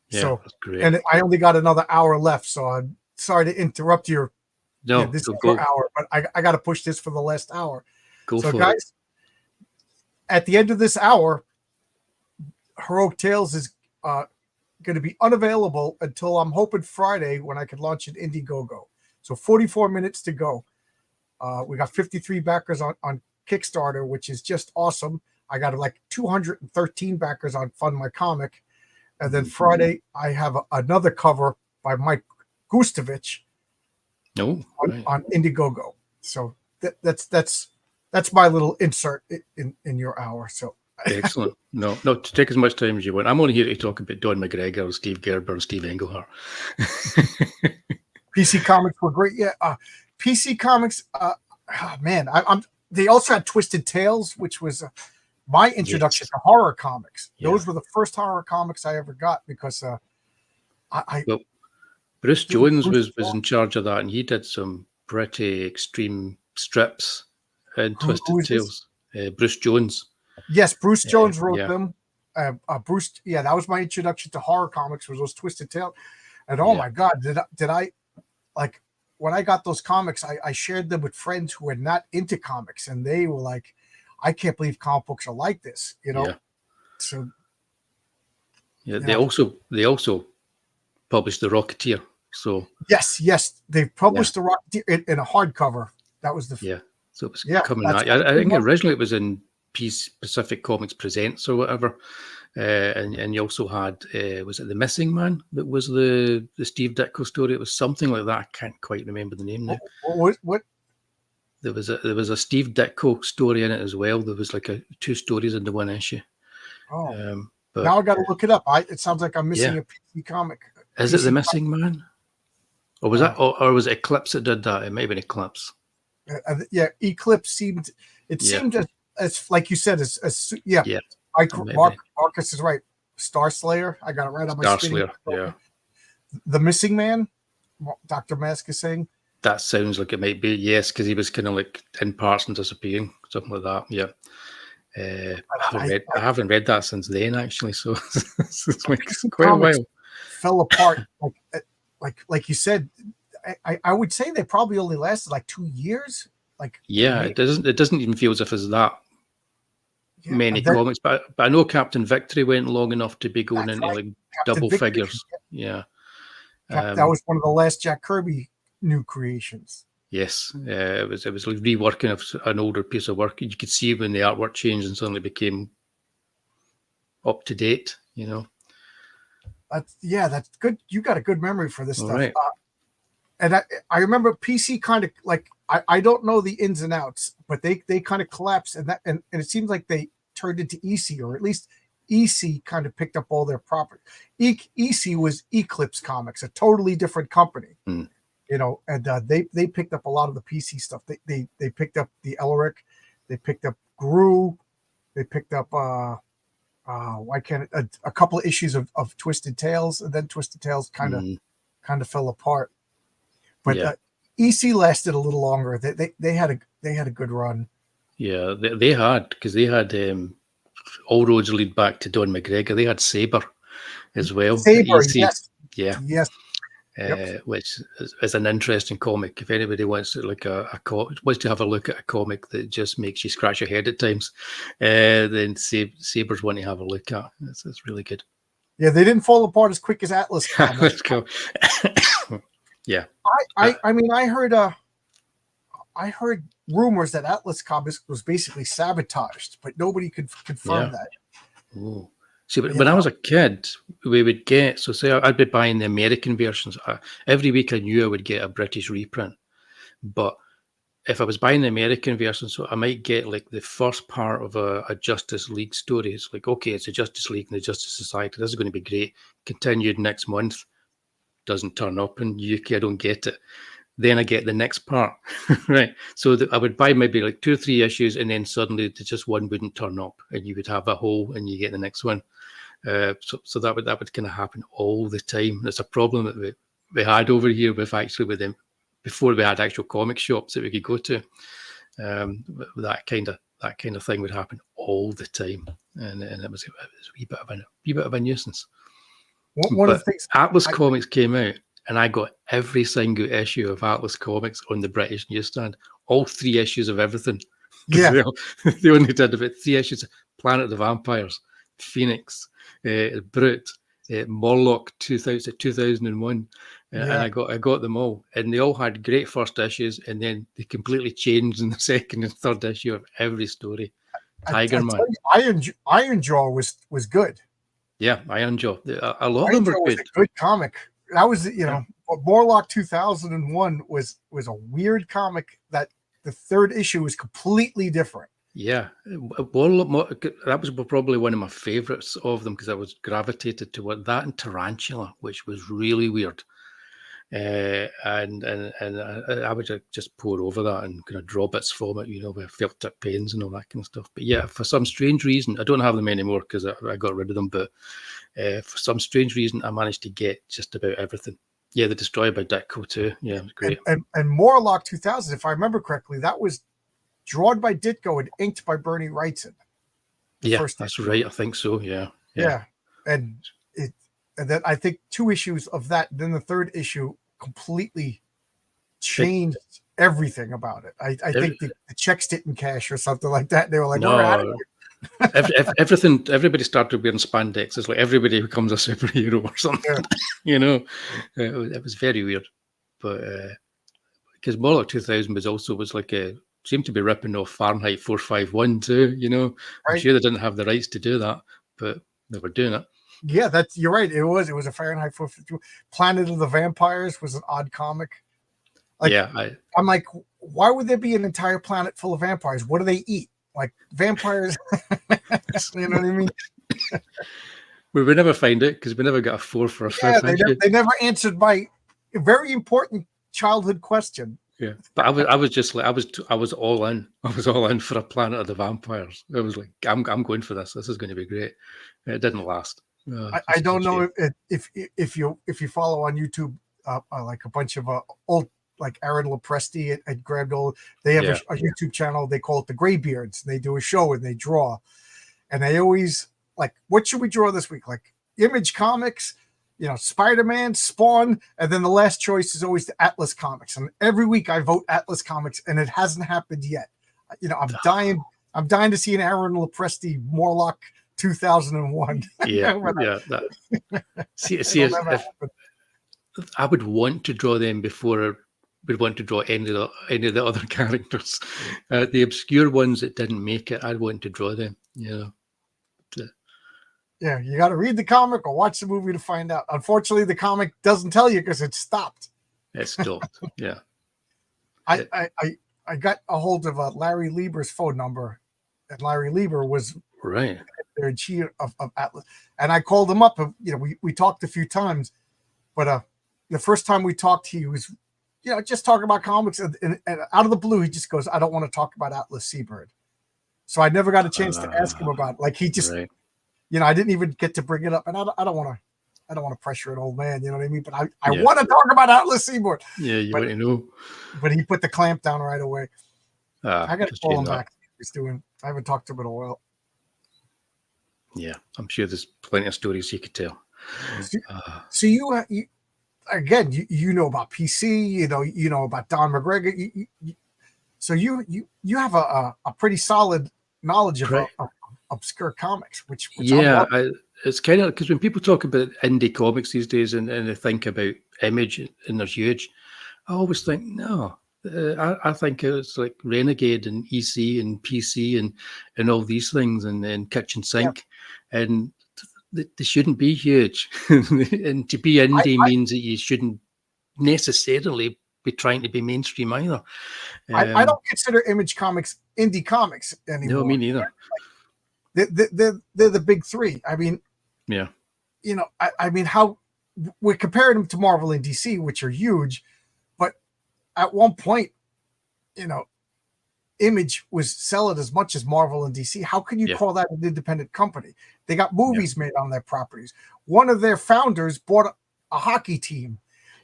Yeah, so that's great. And I only got another hour left, so I'm sorry to interrupt this hour, but I got to push this for the last hour. So guys, at the end of this hour, Heroic Tales is going to be unavailable until I'm hoping Friday when I can launch an Indiegogo. So 44 minutes to go. We got 53 backers on Kickstarter, which is just awesome. I got like 213 backers on Fund My Comic. And then Friday, I have another cover by Mike Gustovich on Indiegogo. So that's my little insert in your hour. So excellent. No, take as much time as you want. I'm only here to talk about Don McGregor, Steve Gerber, and Steve Englehart. PC Comics were great. Yeah, PC Comics. Man, they also had Twisted Tales, which was my introduction to horror comics. Those were the first horror comics I ever got because Bruce Jones was in charge of that, and he did some pretty extreme strips in Twisted Tales. Bruce Jones. Yes, Bruce Jones wrote them. Bruce, that was my introduction to horror comics, was those Twisted Tales. And oh my God, did I like when I got those comics, I shared them with friends who were not into comics, and they were like, I can't believe comic books are like this, So they also published The Rocketeer. So yes, they published The Rocketeer in a hardcover. That was so it was coming out. I think originally it was in Pacific Comics Presents or whatever, and you also had was it The Missing Man that was the Steve Ditko story? It was something like that. I can't quite remember the name now. What? There was a Steve Ditko story in it as well. There was like two stories into one issue. Oh, but now I got to look it up. It sounds like I'm missing a PC comic. Is it The Missing Man? Or was that? Or was it Eclipse that did that? It may have been Eclipse. Eclipse seemed. It seemed as like you said, as Marcus is right. Star Slayer. I got it right on my screen. Star Slayer. The Missing Man. Dr. Mask is saying. That sounds like it might be, yes, because he was kind of like in parts and disappearing, something like that. Yeah. I haven't read that since then, actually. So it's quite a while. Fell apart, like you said. I would say they probably only lasted like 2 years. It doesn't even feel as if it's that many comics. But I know Captain Victory went long enough to be going into like double figures. Yeah. That was one of the last Jack Kirby new creations. Yes, it was like reworking of an older piece of work. You could see when the artwork changed and suddenly became up to date. That's good. You got a good memory for this stuff. Right. And I remember PC kind of like I don't know the ins and outs, but they kind of collapsed, and it seems like they turned into EC, or at least EC kind of picked up all their property. EC was Eclipse Comics, a totally different company. And they picked up a lot of the PC stuff. They picked up the Elric, they picked up Gru, they picked up a couple of issues of Twisted Tales, and then Twisted Tales kind of fell apart. But EC lasted a little longer. They had a good run. Yeah, they had, because they had all roads lead back to Don McGregor. They had Saber as well. Saber, yes. Yes. Which is an interesting comic. If anybody wants to wants to have a look at a comic that just makes you scratch your head at times, then Saber's one to have a look at. It's really good. Yeah, they didn't fall apart as quick as Atlas Comics. Let's go. Yeah. I mean, I heard rumors that Atlas Comics was basically sabotaged, but nobody could confirm that. Ooh. See, but when I was a kid, we would get, so say I'd be buying the American versions. Every week I knew I would get a British reprint. But if I was buying the American version, so I might get like the first part of a Justice League story. It's like, okay, it's a Justice League and the Justice Society. This is going to be great. Continued next month. Doesn't turn up in UK. I don't get it. then I get the next part, right? So I would buy maybe like 2 or 3 issues, and then suddenly just one wouldn't turn up, and you would have a hole, and you get the next one. So that would kind of happen all the time. It's a problem that we had over here with them before we had actual comic shops that we could go to. That kind of thing would happen all the time, and it was a wee bit of a nuisance. One of the things Atlas Comics came out, and I got every single issue of Atlas Comics on the British newsstand. All 3 issues of everything. Yeah, they only did about 3 issues: Planet of the Vampires, Phoenix, Brute, Morlock 2001, and I got them all, and they all had great first issues, and then they completely changed in the second and third issue of every story. Tiger Man, Iron Jaw was good. Yeah, Iron Jaw. A lot of them were good. Was a good comic. That was, Morlock 2001 was a weird comic that the 3rd issue was completely different. Yeah, that was probably one of my favorites of them, because I was gravitated to that and Tarantula, which was really weird. And I would just pour over that and kind of draw bits from it, with felt tip pens and all that kind of stuff. But yeah, for some strange reason, I don't have them anymore because I got rid of them. But for some strange reason, I managed to get just about everything. Yeah, The Destroyer by Ditko too. Yeah, it was great. And Morlock 2000, if I remember correctly, that was drawn by Ditko and inked by Bernie Wrightson. Yeah, that's right. I think so. Yeah. And then I think 2 issues of that. Then the 3rd issue completely changed everything about it. I think the checks didn't cash or something like that. They were like, we're out of here. Everybody started wearing spandex. It's like everybody becomes a superhero or something. It was very weird. But because Morlock 2000 was like seemed to be ripping off Fahrenheit 451 too. Right. I'm sure they didn't have the rights to do that, but they were doing it. Yeah, you're right. It was a Fahrenheit 451. Planet of the Vampires was an odd comic. I'm like, why would there be an entire planet full of vampires? What do they eat? Like vampires, you know what I mean? We would never find it because we never got a 4th or a 5th. They never answered my very important childhood question. Yeah, but I was just like I was all in. I was all in for a Planet of the Vampires. I was like, I'm going for this. This is going to be great. It didn't last. I don't know if you follow on YouTube like a bunch of old, like Aaron Lopresti at Grabbed Old. They have a YouTube channel. They call it the Graybeards. They do a show and they draw, and they always like, what should we draw this week? Like Image Comics, Spider-Man, Spawn, and then the last choice is always the Atlas Comics. And every week I vote Atlas Comics, and it hasn't happened yet. I'm dying to see an Aaron Lopresti Morlock 2001. I would want to draw them before we'd want to draw any of the other characters. The obscure ones that didn't make it, I'd want to draw them. Yeah, you got to read the comic or watch the movie to find out. Unfortunately, the comic doesn't tell you because it stopped. It stopped. Yeah. I got a hold of Larry Lieber's phone number, and Larry Lieber was right there in chief of Atlas, and I called him up. We talked a few times, but the first time we talked, he was just talking about comics, and out of the blue, he just goes, "I don't want to talk about Atlas Seabird." So I never got a chance to ask him about it. Like he just. Right. I didn't even get to bring it up, and I don't want to pressure an old man, you know what I mean? But I want to talk about Atlas Seaboard. Yeah, you want to know. But he put the clamp down right away. I got to call him back. He's doing. I haven't talked to him in a while. Yeah, I'm sure there's plenty of stories he could tell. So you again, you know about PC, you know about Don McGregor. So you have a pretty solid knowledge of obscure comics, which it's kind of because when people talk about indie comics these days and they think about Image and they're huge, I always think no. I think it's like Renegade and EC and PC and all these things and Kitchen Sink, and they shouldn't be huge. And to be indie means that you shouldn't necessarily be trying to be mainstream either. I don't consider Image Comics indie comics anymore. No, me neither. They're the big 3. I mean, yeah. I mean, how we're comparing them to Marvel and DC, which are huge, but at one point, you know, Image was selling as much as Marvel and DC. How can you call that an independent company? They got movies made on their properties. One of their founders bought a hockey team.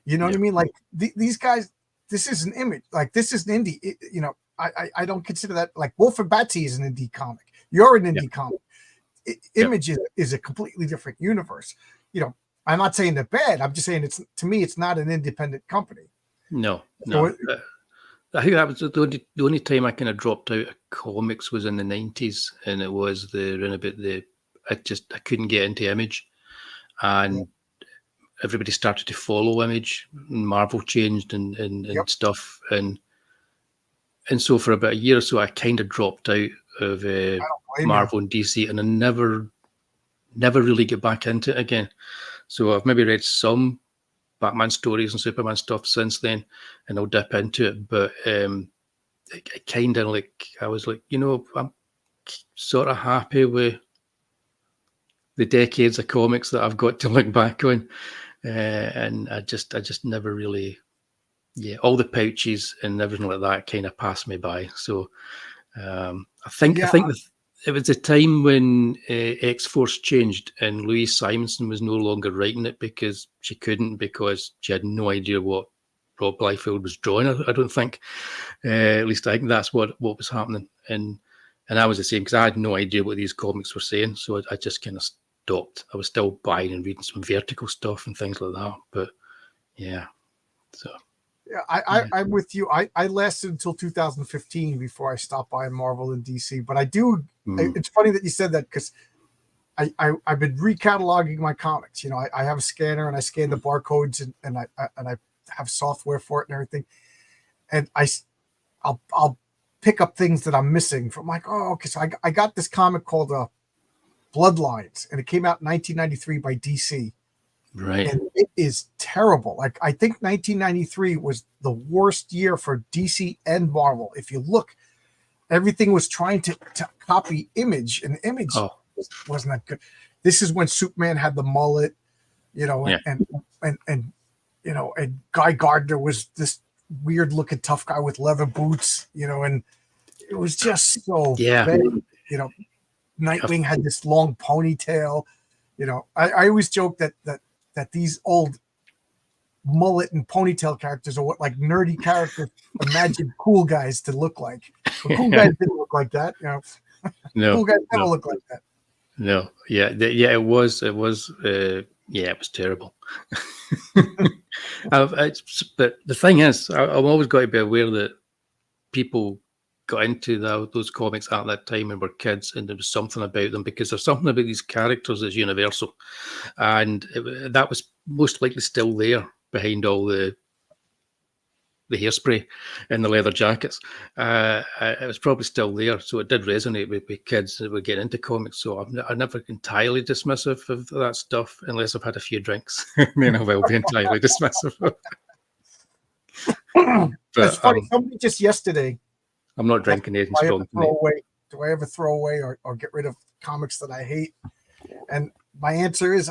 You know what I mean? Like these guys, this is an Image. Like this is an indie. You know, I don't consider that, like Wolf and Batsy is an indie comic. You're an indie comic. Image is a completely different universe. You know, I'm not saying they're bad. I'm just saying to me, it's not an independent company. No. So I think that was the only time I kind of dropped out of comics was in the 90s, and it was around about I couldn't get into Image, and everybody started to follow Image, and Marvel changed and stuff, and so for about a year or so, I kind of dropped out of Marvel and DC, and I never really get back into it again. So I've maybe read some Batman stories and Superman stuff since then, and I'll dip into it. But I kind of I was like, you know, I'm sort of happy with the decades of comics that I've got to look back on, and I just never really, all the pouches and everything like that kind of passed me by. So I think it was a time when X-Force changed and Louise Simonson was no longer writing it because she had no idea what Rob Liefeld was drawing. I don't think. At least I think that's what was happening. And I was the same because I had no idea what these comics were saying. So I just kind of stopped. I was still buying and reading some Vertical stuff and things like that. But so. Yeah, I'm with you. I lasted until 2015 before I stopped buying Marvel and DC. But I do. It's funny that you said that because I've been recataloging my comics. You know, I have a scanner and I scan the barcodes and I have software for it and everything. And I'll pick up things that I'm missing from, like, oh, okay, so I got this comic called Bloodlines, and it came out in 1993 by DC. Right. And it is terrible. Like, I think 1993 was the worst year for DC and Marvel. If you look, everything was trying to copy Image, and Image wasn't that good. This is when Superman had the mullet, you know, and you know, and Guy Gardner was this weird looking tough guy with leather boots, you know, and it was just so bad. You know, Nightwing had this long ponytail. You know, I always joke that these old mullet and ponytail characters are what, like, nerdy characters imagine cool guys to look like. But cool guys didn't look like that, you know. No, cool guys never look like that. No, it was terrible. But the thing is, I've always got to be aware that people got into those comics at that time and were kids, and there was something about them, because there's something about these characters that's universal, and that was most likely still there behind all the hairspray and the leather jackets. It was probably still there, so it did resonate with kids that were getting into comics. So I'm never entirely dismissive of that stuff unless I've had a few drinks. Then I will be entirely dismissive. It's funny. Somebody just yesterday. I'm not drinking anything strong tonight. Do I ever throw away or get rid of comics that I hate? And my answer is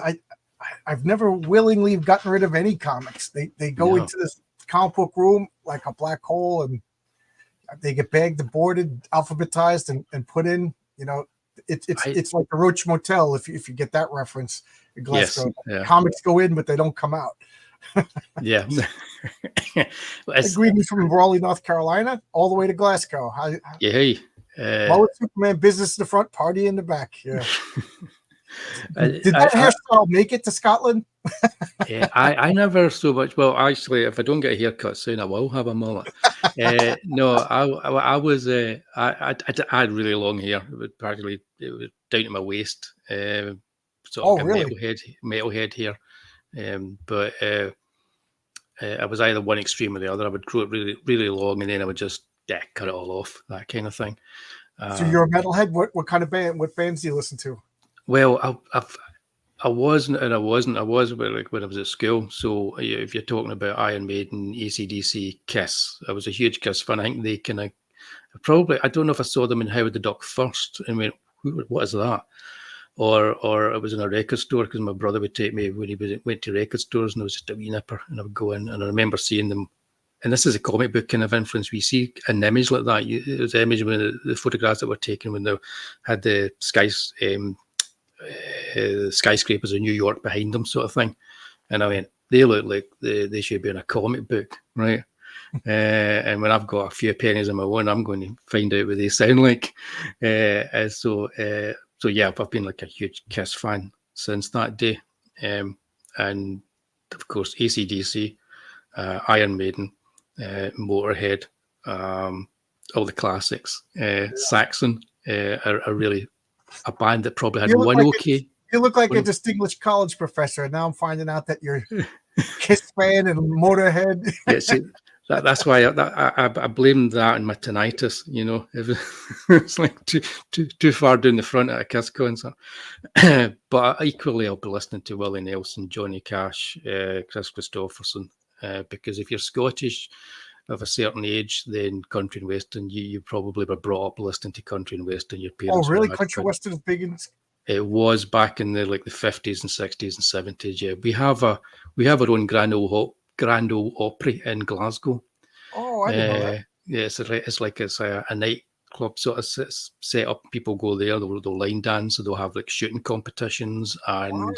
I've never willingly gotten rid of any comics. They go into this comic book room like a black hole, and they get bagged and boarded, alphabetized, and put in. You know, it's like the Roach Motel, if you get that reference in Glasgow. Yes, comics go in, but they don't come out. Yeah. Greetings from Raleigh, North Carolina, all the way to Glasgow. Mullet Superman, business in the front, party in the back. Yeah. Did that hairstyle make it to Scotland? I never so much. Well, actually, if I don't get a haircut soon, I will have a mullet. No, I was. I had really long hair. It was down to my waist. Really? Metalhead hair. But I was either one extreme or the other. I would grow it really, really long, and then I would just cut it all off. That kind of thing. So you're a metalhead. What kind of band? What bands do you listen to? Well, I wasn't, and I wasn't. I was, but like when I was at school. So if you're talking about Iron Maiden, AC/DC, Kiss, I was a huge Kiss fan. I think they kind of I don't know if I saw them in Howard the Duck first and went, what is that? Or it was in a record store, because my brother would take me when he went to record stores, and it was just a wee nipper, and I would go in, and I remember seeing them and this is a comic book kind of influence. We see an image like that. It was the image when the photographs that were taken when they had the skyscrapers in New York behind them, sort of thing. And I went, they look like they should be in a comic book, right? And when I've got a few pennies in my own, I'm going to find out what they sound like. So yeah, I've been like a huge Kiss fan since that day. And of course, AC/DC, Iron Maiden, Motorhead, all the classics. Saxon are really a band that probably had one okay. You look like a distinguished college professor, and now I'm finding out that you're Kiss fan and Motorhead. Yeah, see, that's why I blame that and my tinnitus. You know, it's like too far down the front at a Kiss concert. But equally, I'll be listening to Willie Nelson, Johnny Cash, Chris Christopherson, because if you're Scottish of a certain age, then country and western, you probably were brought up listening to country and western. Your parents. Oh, really? Country western is big in. It was back in the 50s and 60s and 70s. Yeah, we have our own Grand Ole Opry in Glasgow. Oh, I didn't know that. Yeah, it's a nightclub sort of set up. People go there. They'll line dance. So they'll have like shooting competitions, and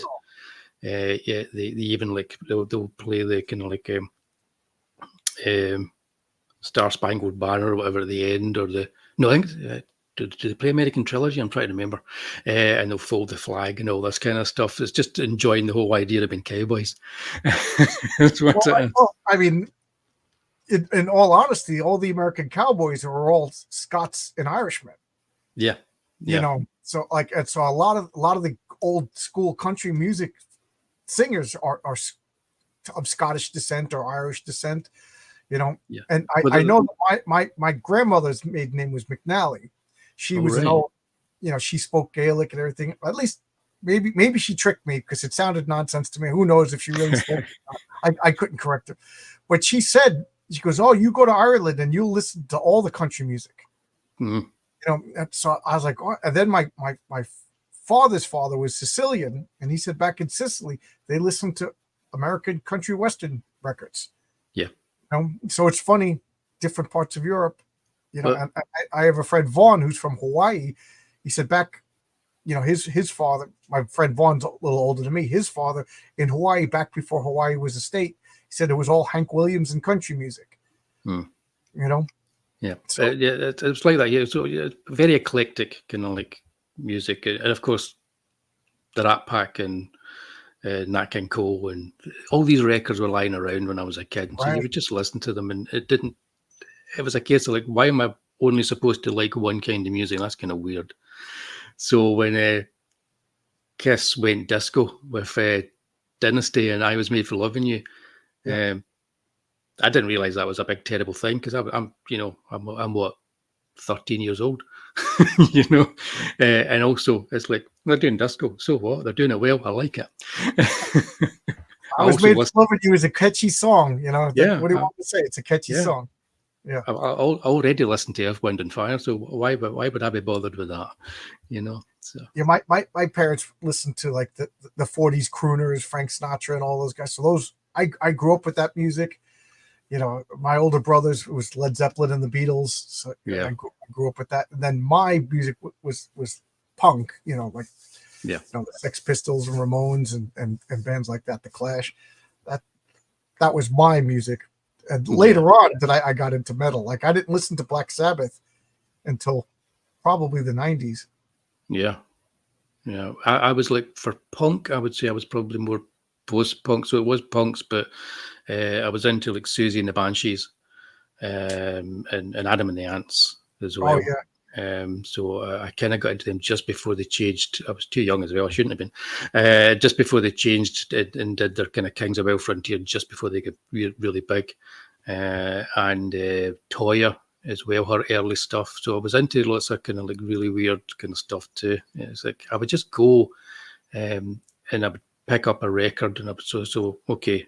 they even they'll play the kind of like Star Spangled Banner or whatever at the end, or I think. Do they play American Trilogy? I'm trying to remember. And they'll fold the flag and all this kind of stuff. It's just enjoying the whole idea of being cowboys. That's what it is. Well, I mean, in all honesty, all the American cowboys are all Scots and Irishmen. Yeah. You know, so a lot of the old school country music singers are of Scottish descent or Irish descent. You know, and I know that my grandmother's maiden name was McNally. She was an old, she spoke Gaelic and everything. At least maybe she tricked me because it sounded nonsense to me. Who knows if she really spoke? I couldn't correct her. But she goes, oh, you go to Ireland and you'll listen to all the country music. Mm-hmm. So I was like, oh. And then my father's father was Sicilian. And he said back in Sicily, they listened to American country western records. Yeah. So it's funny, different parts of Europe. And I have a friend Vaughn who's from Hawaii. He said back, his father, my friend Vaughn's a little older than me. His father in Hawaii, back before Hawaii was a state, he said it was all Hank Williams and country music. Yeah. So, it's like that. Yeah, so very eclectic kind of like music, and of course, the Rat Pack and Nat King Cole and all these records were lying around when I was a kid. So you would just listen to them, and it was a case of like, why am I only supposed to like one kind of music? That's kind of weird. So when Kiss went disco with Dynasty and I Was Made for Loving You, I didn't realize that was a big terrible thing because I'm what, 13 years old, and also it's like they're doing disco, so what? They're doing it well. I like it. I Was Made for Loving You is a catchy song. What do you want to say? It's a catchy song. Yeah, I already listened to Earth, Wind and Fire, so why would I be bothered with that? So yeah, my parents listened to like the 40s crooners, Frank Sinatra, and all those guys. So those I grew up with that music. My older brothers was Led Zeppelin and the Beatles. So I grew up with that. And then my music was punk. The Sex Pistols and Ramones and bands like that, The Clash. That was my music. And later on that I got into metal. Like I didn't listen to Black Sabbath until probably the 90s. Yeah. I was like, for punk, I would say I was probably more post-punk. So it was punks, but I was into like Susie and the Banshees and Adam and the Ants as well. Oh, yeah. So I kind of got into them just before they changed. I was too young as well. I shouldn't have been. Just before they changed and did their kind of Kings of Well Frontier, just before they got really big. And Toya as well, her early stuff. So I was into lots of kind of like really weird kind of stuff too. It's like I would just go and I would pick up a record and I would okay.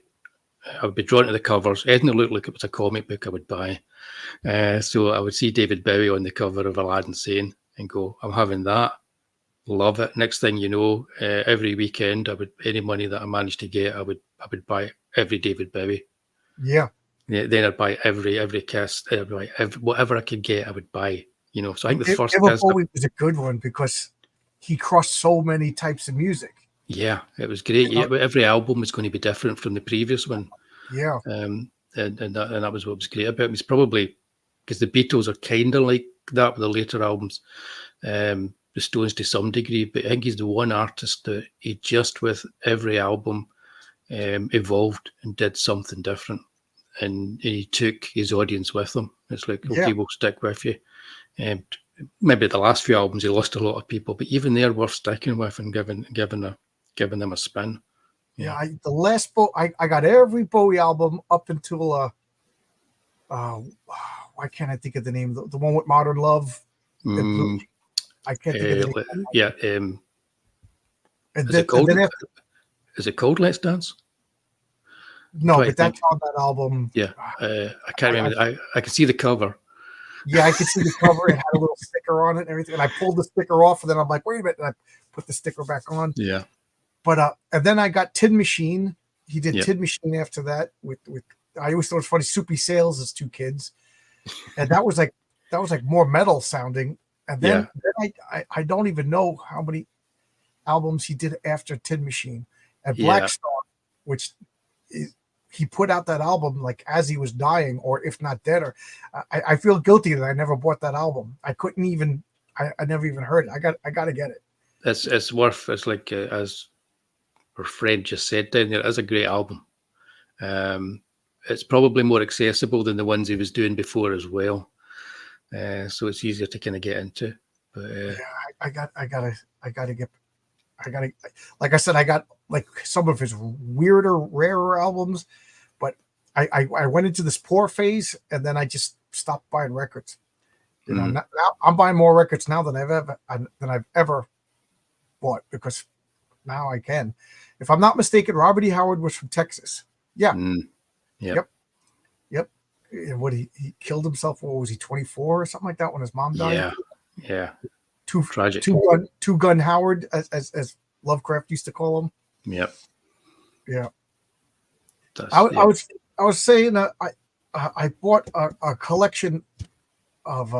I would be drawn to the covers. Anything that looked like it was a comic book I would buy. So I would see David Bowie on the cover of Aladdin Sane and go, I'm having that. Love it. Next thing you know, every weekend, any money that I managed to get, I would buy every David Bowie. Yeah. then I'd buy every cast, whatever I could get, I would buy. So I think the first David Bowie was a good one because he crossed so many types of music. Yeah, it was great. Yeah, but every album was going to be different from the previous one. Yeah. And that was what was great about him. It's probably because the Beatles are kind of like that with the later albums. The Stones to some degree, but I think he's the one artist that he just with every album evolved and did something different. And he took his audience with him. It's like, okay, we'll stick with you. And maybe the last few albums he lost a lot of people, but even they're worth sticking with and giving them a spin. Yeah, the last I got every Bowie album up until why can't I think of the name? The one with Modern Love. I can't think of the name. Yeah. Is it called Let's Dance? No, but that's on that album. Yeah, I can't remember. I can see the cover. Yeah, I could see the cover. It had a little sticker on it and everything. And I pulled the sticker off, and then I'm like, wait a minute. And I put the sticker back on. Yeah. But and then I got Tin Machine. He did Tin Machine after that with I always thought it was funny, Soupy Sales as two kids. And that was like more metal sounding. And then I don't even know how many albums he did after Tin Machine. And Black Star, which he put out that album like as he was dying, or if not dead. Or I feel guilty that I never bought that album. I couldn't even. I never even heard it. I got to get it. It's worth. It's like as our friend just said down there. It's a great album. It's probably more accessible than the ones he was doing before as well. So it's easier to kind of get into. But I gotta like I said, I got like some of his weirder, rarer albums, but I went into this poor phase and then I just stopped buying records. Now I'm buying more records now than I've ever bought, because now I can. If I'm not mistaken, Robert E. Howard was from Texas. Yeah. Yep. And what he killed himself? What was he, 24 or something like that when his mom died? Yeah. Tragic. Two gun Howard, as Lovecraft used to call him. Yep. Yeah. I was saying I bought a collection of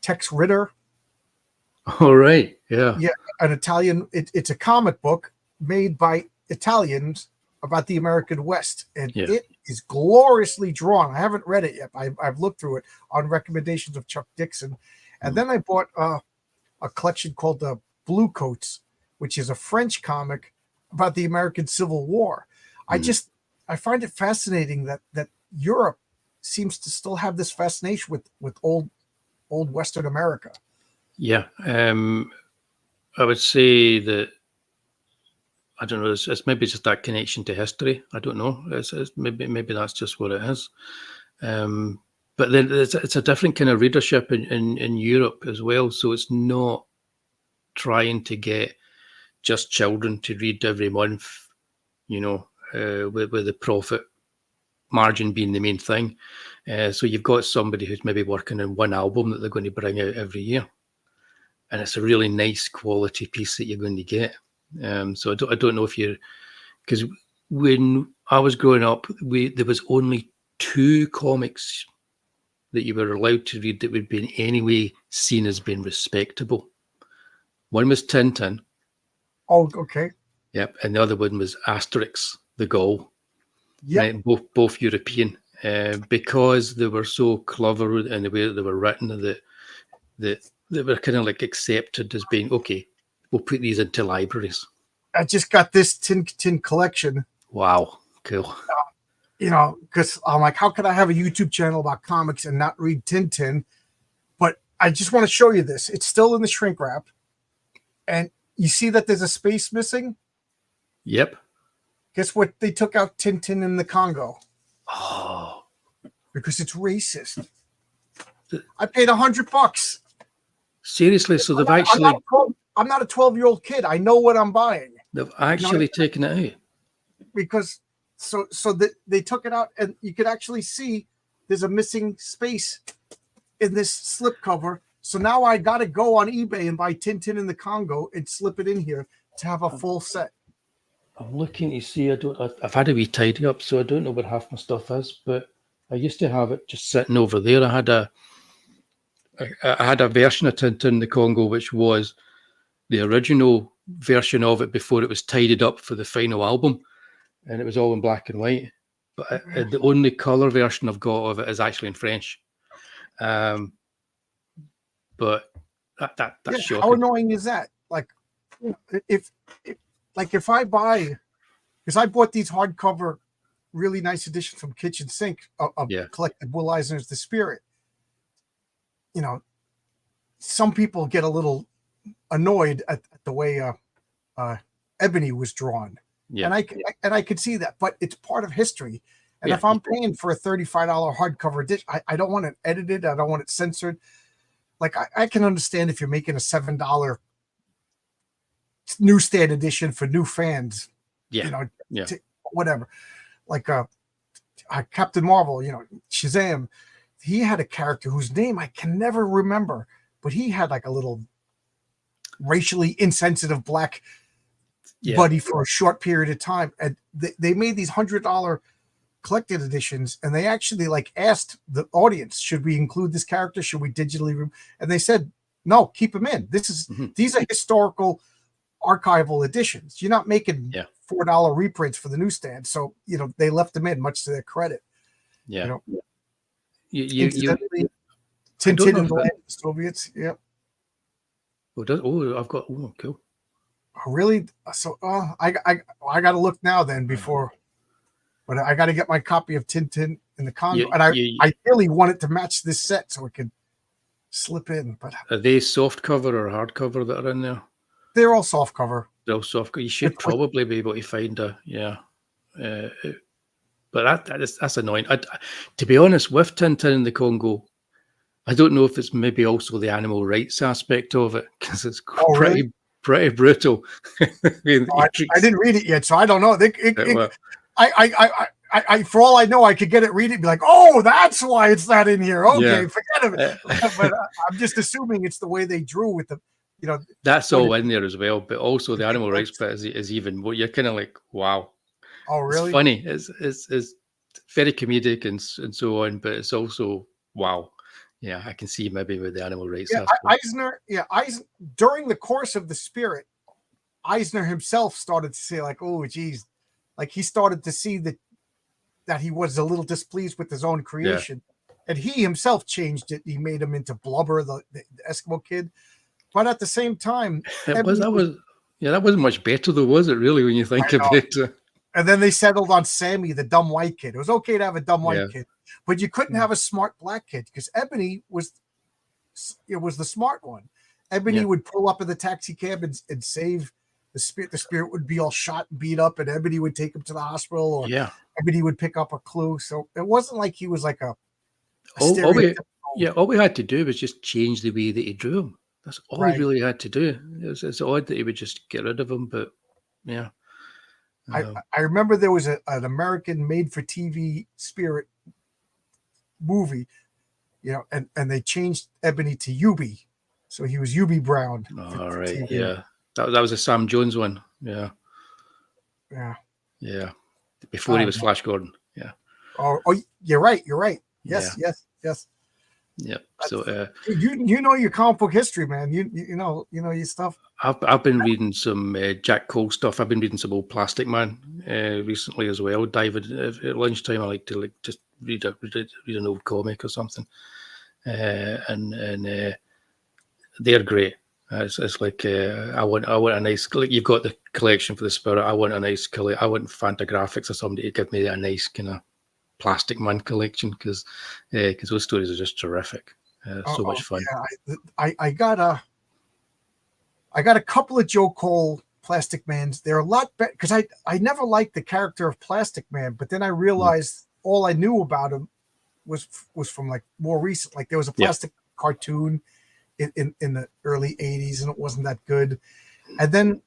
Tex Ritter. All right. Yeah. Yeah, an Italian. It's a comic book made by Italians about the American West, and it is gloriously drawn. I haven't read it yet. I've looked through it on recommendations of Chuck Dixon, and then I bought a collection called the Blue Coats, which is a French comic about the American Civil War. I find it fascinating that Europe seems to still have this fascination with old Western America. Yeah, I would say that, I don't know, it's maybe just that connection to history. I don't know. It's maybe that's just what it is. But then it's a different kind of readership in Europe as well. So it's not trying to get just children to read every month, with the profit margin being the main thing. So you've got somebody who's maybe working on one album that they're going to bring out every year. And it's a really nice quality piece that you're going to get. So I don't know if because when I was growing up, there was only 2 comics that you were allowed to read that would be in any way seen as being respectable. One was Tintin. Oh, okay. Yep, and the other one was Asterix, the Gaul. Yeah, right? Both European, because they were so clever in the way that they were written, that they were kind of like accepted as being okay. We'll put these into libraries. I just got this Tin collection. Wow, cool. Because I'm like, how could I have a YouTube channel about comics and not read Tintin? But I just want to show you this. It's still in the shrink wrap. And you see that there's a space missing? Yep. Guess what? They took out Tintin in the Congo. Oh. Because it's racist. I paid $100. Seriously? So they've actually... I'm not a 12-year-old kid. I know what I'm buying. They've actually taken it out. Because they took it out, and you could actually see there's a missing space in this slipcover. So now I got to go on eBay and buy Tintin in the Congo and slip it in here to have a full set. I'm looking to see. I've had a wee tidy up, so I don't know where half my stuff is, but I used to have it just sitting over there. I had a version of Tintin the Congo, which was the original version of it before it was tidied up for the final album, and it was all in black and white. But the only color version I've got of it is actually in French. But that's shocking. How annoying is that? Like, if I buy, because I bought these hardcover, really nice editions from Kitchen Sink of collected Will Eisner's The Spirit. You know, some people get a little annoyed at the way Ebony was drawn. Yeah. And I could see that, but it's part of history. And if I'm paying for a $35 hardcover edition, I don't want it edited. I don't want it censored. Like, I can understand if you're making a $7 newsstand edition for new fans, whatever. Like Captain Marvel, Shazam, he had a character whose name I can never remember, but he had like a little racially insensitive black buddy for a short period of time. And they made these $100 collected editions, and they actually like asked the audience, should we include this character? Should we digitally? And they said, no, keep them in. These are historical archival editions. You're not making $4 reprints for the newsstand. So, they left them in, much to their credit. Yeah. Tintin and the Land of the Soviets. Yeah. I've got, cool. Oh, really? So I got to look now then before. But I got to get my copy of Tintin in the Congo, and I really want it to match this set so it could slip in. But are they soft cover or hard cover that are in there? They're all soft cover. They're all soft cover. You should probably be able to find but that's annoying. To be honest, with Tintin in the Congo, I don't know if it's maybe also the animal rights aspect of it, because it's pretty brutal. I didn't read it yet, so I don't know. I for all I know, I could get it, read it, and be like, oh, that's why it's not in here. Okay, forget it. But I'm just assuming it's the way they drew with the, That's all in there as well, but also the animal rights bit is even more. You're kind of like, wow. Oh, really? It's funny. It's very comedic and so on, but it's also wow. Yeah, I can see maybe with the animal rights. Eisner. During the course of The Spirit, Eisner himself started to say like, oh, geez. Like, he started to see that he was a little displeased with his own creation, and he himself changed it. He made him into Blubber, the Eskimo kid. But at the same time, that wasn't much better though, was it? Really, when you think about it. And then they settled on Sammy, the dumb white kid. It was okay to have a dumb white kid, but you couldn't have a smart black kid, because Ebony was the smart one. Ebony would pull up in the taxi cab and save the Spirit. The Spirit would be all shot and beat up, and Ebony would take him to the hospital, or Ebony would pick up a clue. So it wasn't like he was like all we had to do was just change the way that he drew him. That's all he really had to do. It's odd that he would just get rid of him, but yeah. I remember there was an American made-for-TV Spirit movie, and they changed Ebony to Yubi, so he was Yubi Brown. All right, TV. Yeah. That was a Sam Jones one. Yeah. Before he was Flash Gordon. Yeah. Oh, you're right. Yes. Yeah. So you know your comic book history, man. You know your stuff. I've been reading some Jack Cole stuff. I've been reading some old Plastic Man recently as well. David, at lunchtime, I like to just read an old comic or something, and they're great. It's like I want a nice. Like, you've got the collection for The Spirit. I want a nice I want Fantagraphics or somebody to give me a nice kind of Plastic Man collection, because those stories are just terrific. So much fun. Yeah, I got a couple of Joe Cole Plastic Mans. They're a lot better, because I never liked the character of Plastic Man, but then I realized all I knew about him was from like more recent. Like, there was a Plastic cartoon in the early 80s, and it wasn't that good. And then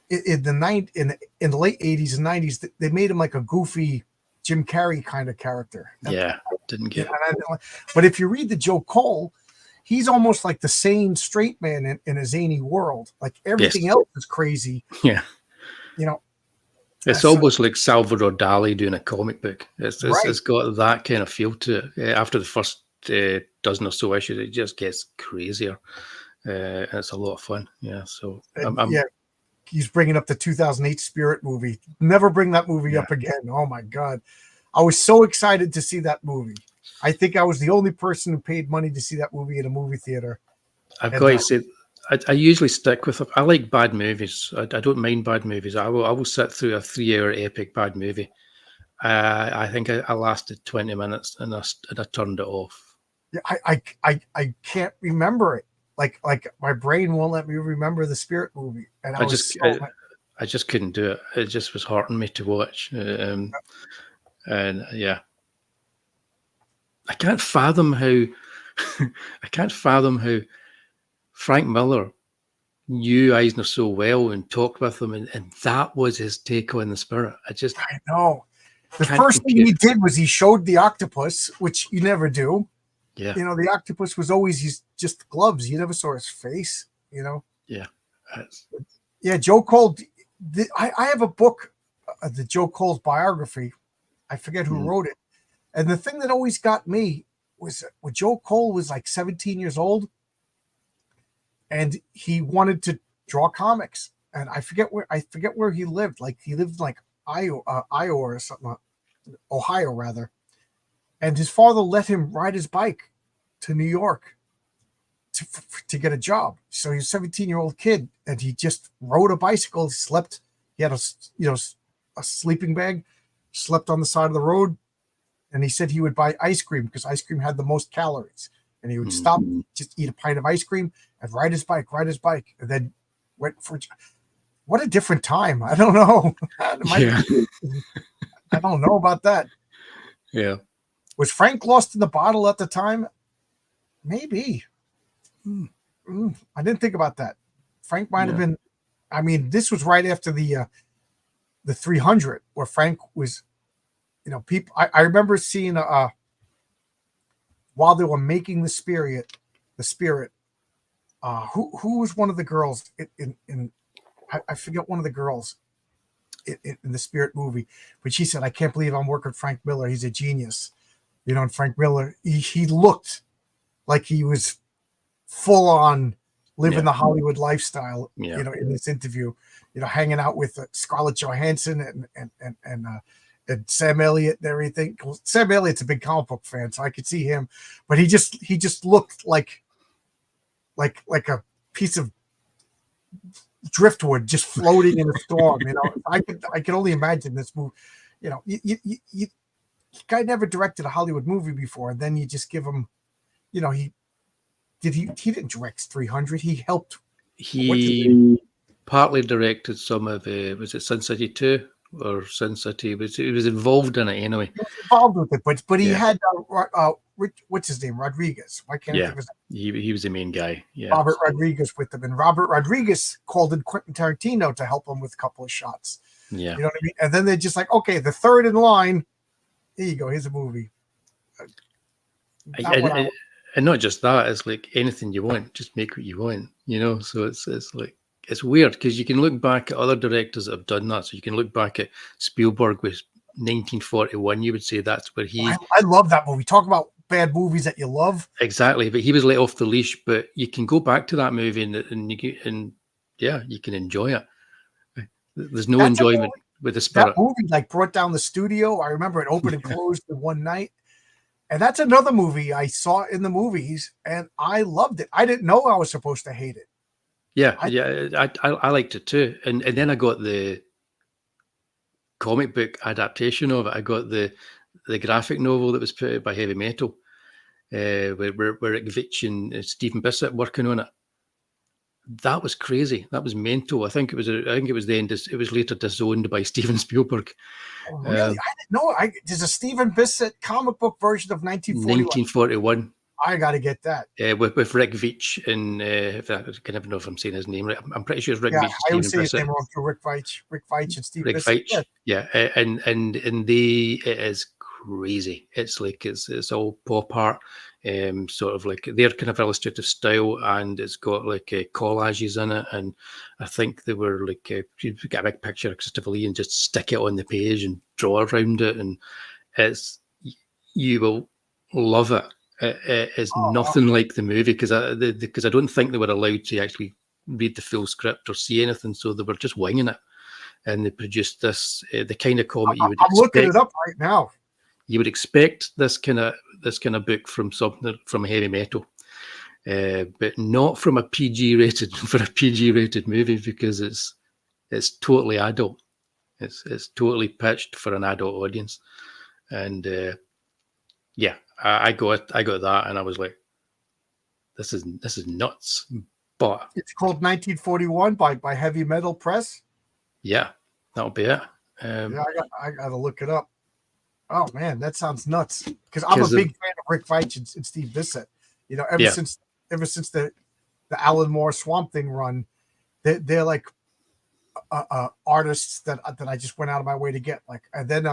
in the late 80s and 90s, they made him like a goofy Jim Carrey kind of character. Didn't get it. But if you read the Joe Cole, he's almost like the sane straight man in a zany world. Like, everything else is crazy. Yeah. It's almost like Salvador Dali doing a comic book. It's got that kind of feel to it. After the first dozen or so issues, it just gets crazier. And it's a lot of fun. Yeah. So he's bringing up the 2008 Spirit movie. Never bring that movie up again. Oh my God. I was so excited to see that movie. I think I was the only person who paid money to see that movie in a movie theater. I've got to say, I usually stick with it. I like bad movies. I don't mind bad movies. I will sit through a 3-hour epic bad movie. I think I lasted 20 minutes and I turned it off. Yeah, I can't remember it. Like my brain won't let me remember the Spirit movie, and I just couldn't do it. It just was hurting me to watch. And yeah, I can't fathom how Frank Miller knew Eisner so well and talked with him, and that was his take on the Spirit. I know. The first thing he did was he showed the octopus, which you never do. Yeah. You know, the octopus was always just gloves. You never saw his face, you know? Yeah. Yeah, Joe Cole. I have a book, the Joe Cole's biography. I forget who wrote it. And the thing that always got me was when Joe Cole was like 17 years old and he wanted to draw comics. And I forget where he lived. Like he lived in like Iowa or something, Ohio rather. And his father let him ride his bike to New York to get a job. So he's a 17-year-old kid, and he just rode a bicycle. He slept. He had a sleeping bag. Slept on the side of the road, and he said he would buy ice cream because ice cream had the most calories. And he would stop, just eat a pint of ice cream, and ride his bike, and then went for. What a different time! I don't know. I don't know about that. Yeah. Was Frank lost in the bottle at the time? Maybe. I didn't think about that. Frank might have been. I mean, this was right after the 300, where Frank was. You know, people. I remember seeing while they were making the Spirit. Who was one of the girls in I forget one of the girls in the Spirit movie, but she said, "I can't believe I'm working with Frank Miller. He's a genius." You know, and Frank Miller, he looked like he was full on living the Hollywood lifestyle. You know, in this interview, you know, hanging out with Scarlett Johansson and Sam Elliott and everything. Well, Sam Elliott's a big comic book fan, so I could see him, but he just looked like a piece of driftwood just floating in a storm. You know, I could only imagine this movie. You know, you guy never directed a Hollywood movie before, and then you just give him, you know, he didn't direct 300. He helped. He partly directed some of was it Sin City 2 or Sin City? He was involved in it anyway. He was involved with it, but he had what's his name, Rodriguez. Why can't I think of his name? He was the main guy. Yeah, Robert Rodriguez with him, and Robert Rodriguez called in Quentin Tarantino to help him with a couple of shots. Yeah, you know what I mean. And then they're just like, okay, the third in line. Here you go. Here's a movie. And not just that, it's like anything you want, just make what you want, you know? So it's like, it's weird because you can look back at other directors that have done that. So you can look back at Spielberg with 1941. You would say that's where he... I love that movie. Talk about bad movies that you love. Exactly. But he was let off the leash, but you can go back to that movie and you can enjoy it. There's no enjoyment with the Spirit. That movie like brought down the studio. I remember it opened and closed in one night. And that's another movie I saw in the movies, and I loved it. I didn't know I was supposed to hate it. I liked it too. And then I got the comic book adaptation of it. I got the graphic novel that was put out by Heavy Metal, where Rick Veitch and Stephen Bissett working on it. That was crazy. That was mental. I think it was then. It was later disowned by Steven Spielberg. Oh, really? I didn't know. There's a Stephen Bissett comic book version of 1941. I got to get that. With Rick Veitch and I can never know if I'm saying his name right. I'm pretty sure it's Rick Veitch. I always say his name wrong for Rick Veitch and Steve Bissett. Yeah, and it is crazy. It's like it's all pop art, sort of like their kind of illustrative style, and it's got like collages in it. And I think they were like you get a big picture of Christopher Lee and just stick it on the page and draw around it, and you will love it. It is nothing like the movie because I don't think they were allowed to actually read the full script or see anything, so they were just winging it. And they produced this, the kind of comic you would expect. I'm looking it up right now. You would expect this kind of book from something from heavy metal, but not from a PG rated movie, because it's totally adult. It's totally pitched for an adult audience, and I got that, and I was like, this is nuts. But it's called 1941 by Heavy Metal Press. Yeah, that'll be it. I got to look it up. Oh man, that sounds nuts. Because I'm a big fan of Rick Veitch and Steve Bissett. You know, ever since the Alan Moore Swamp Thing run, they're like artists that I just went out of my way to get. Like, and then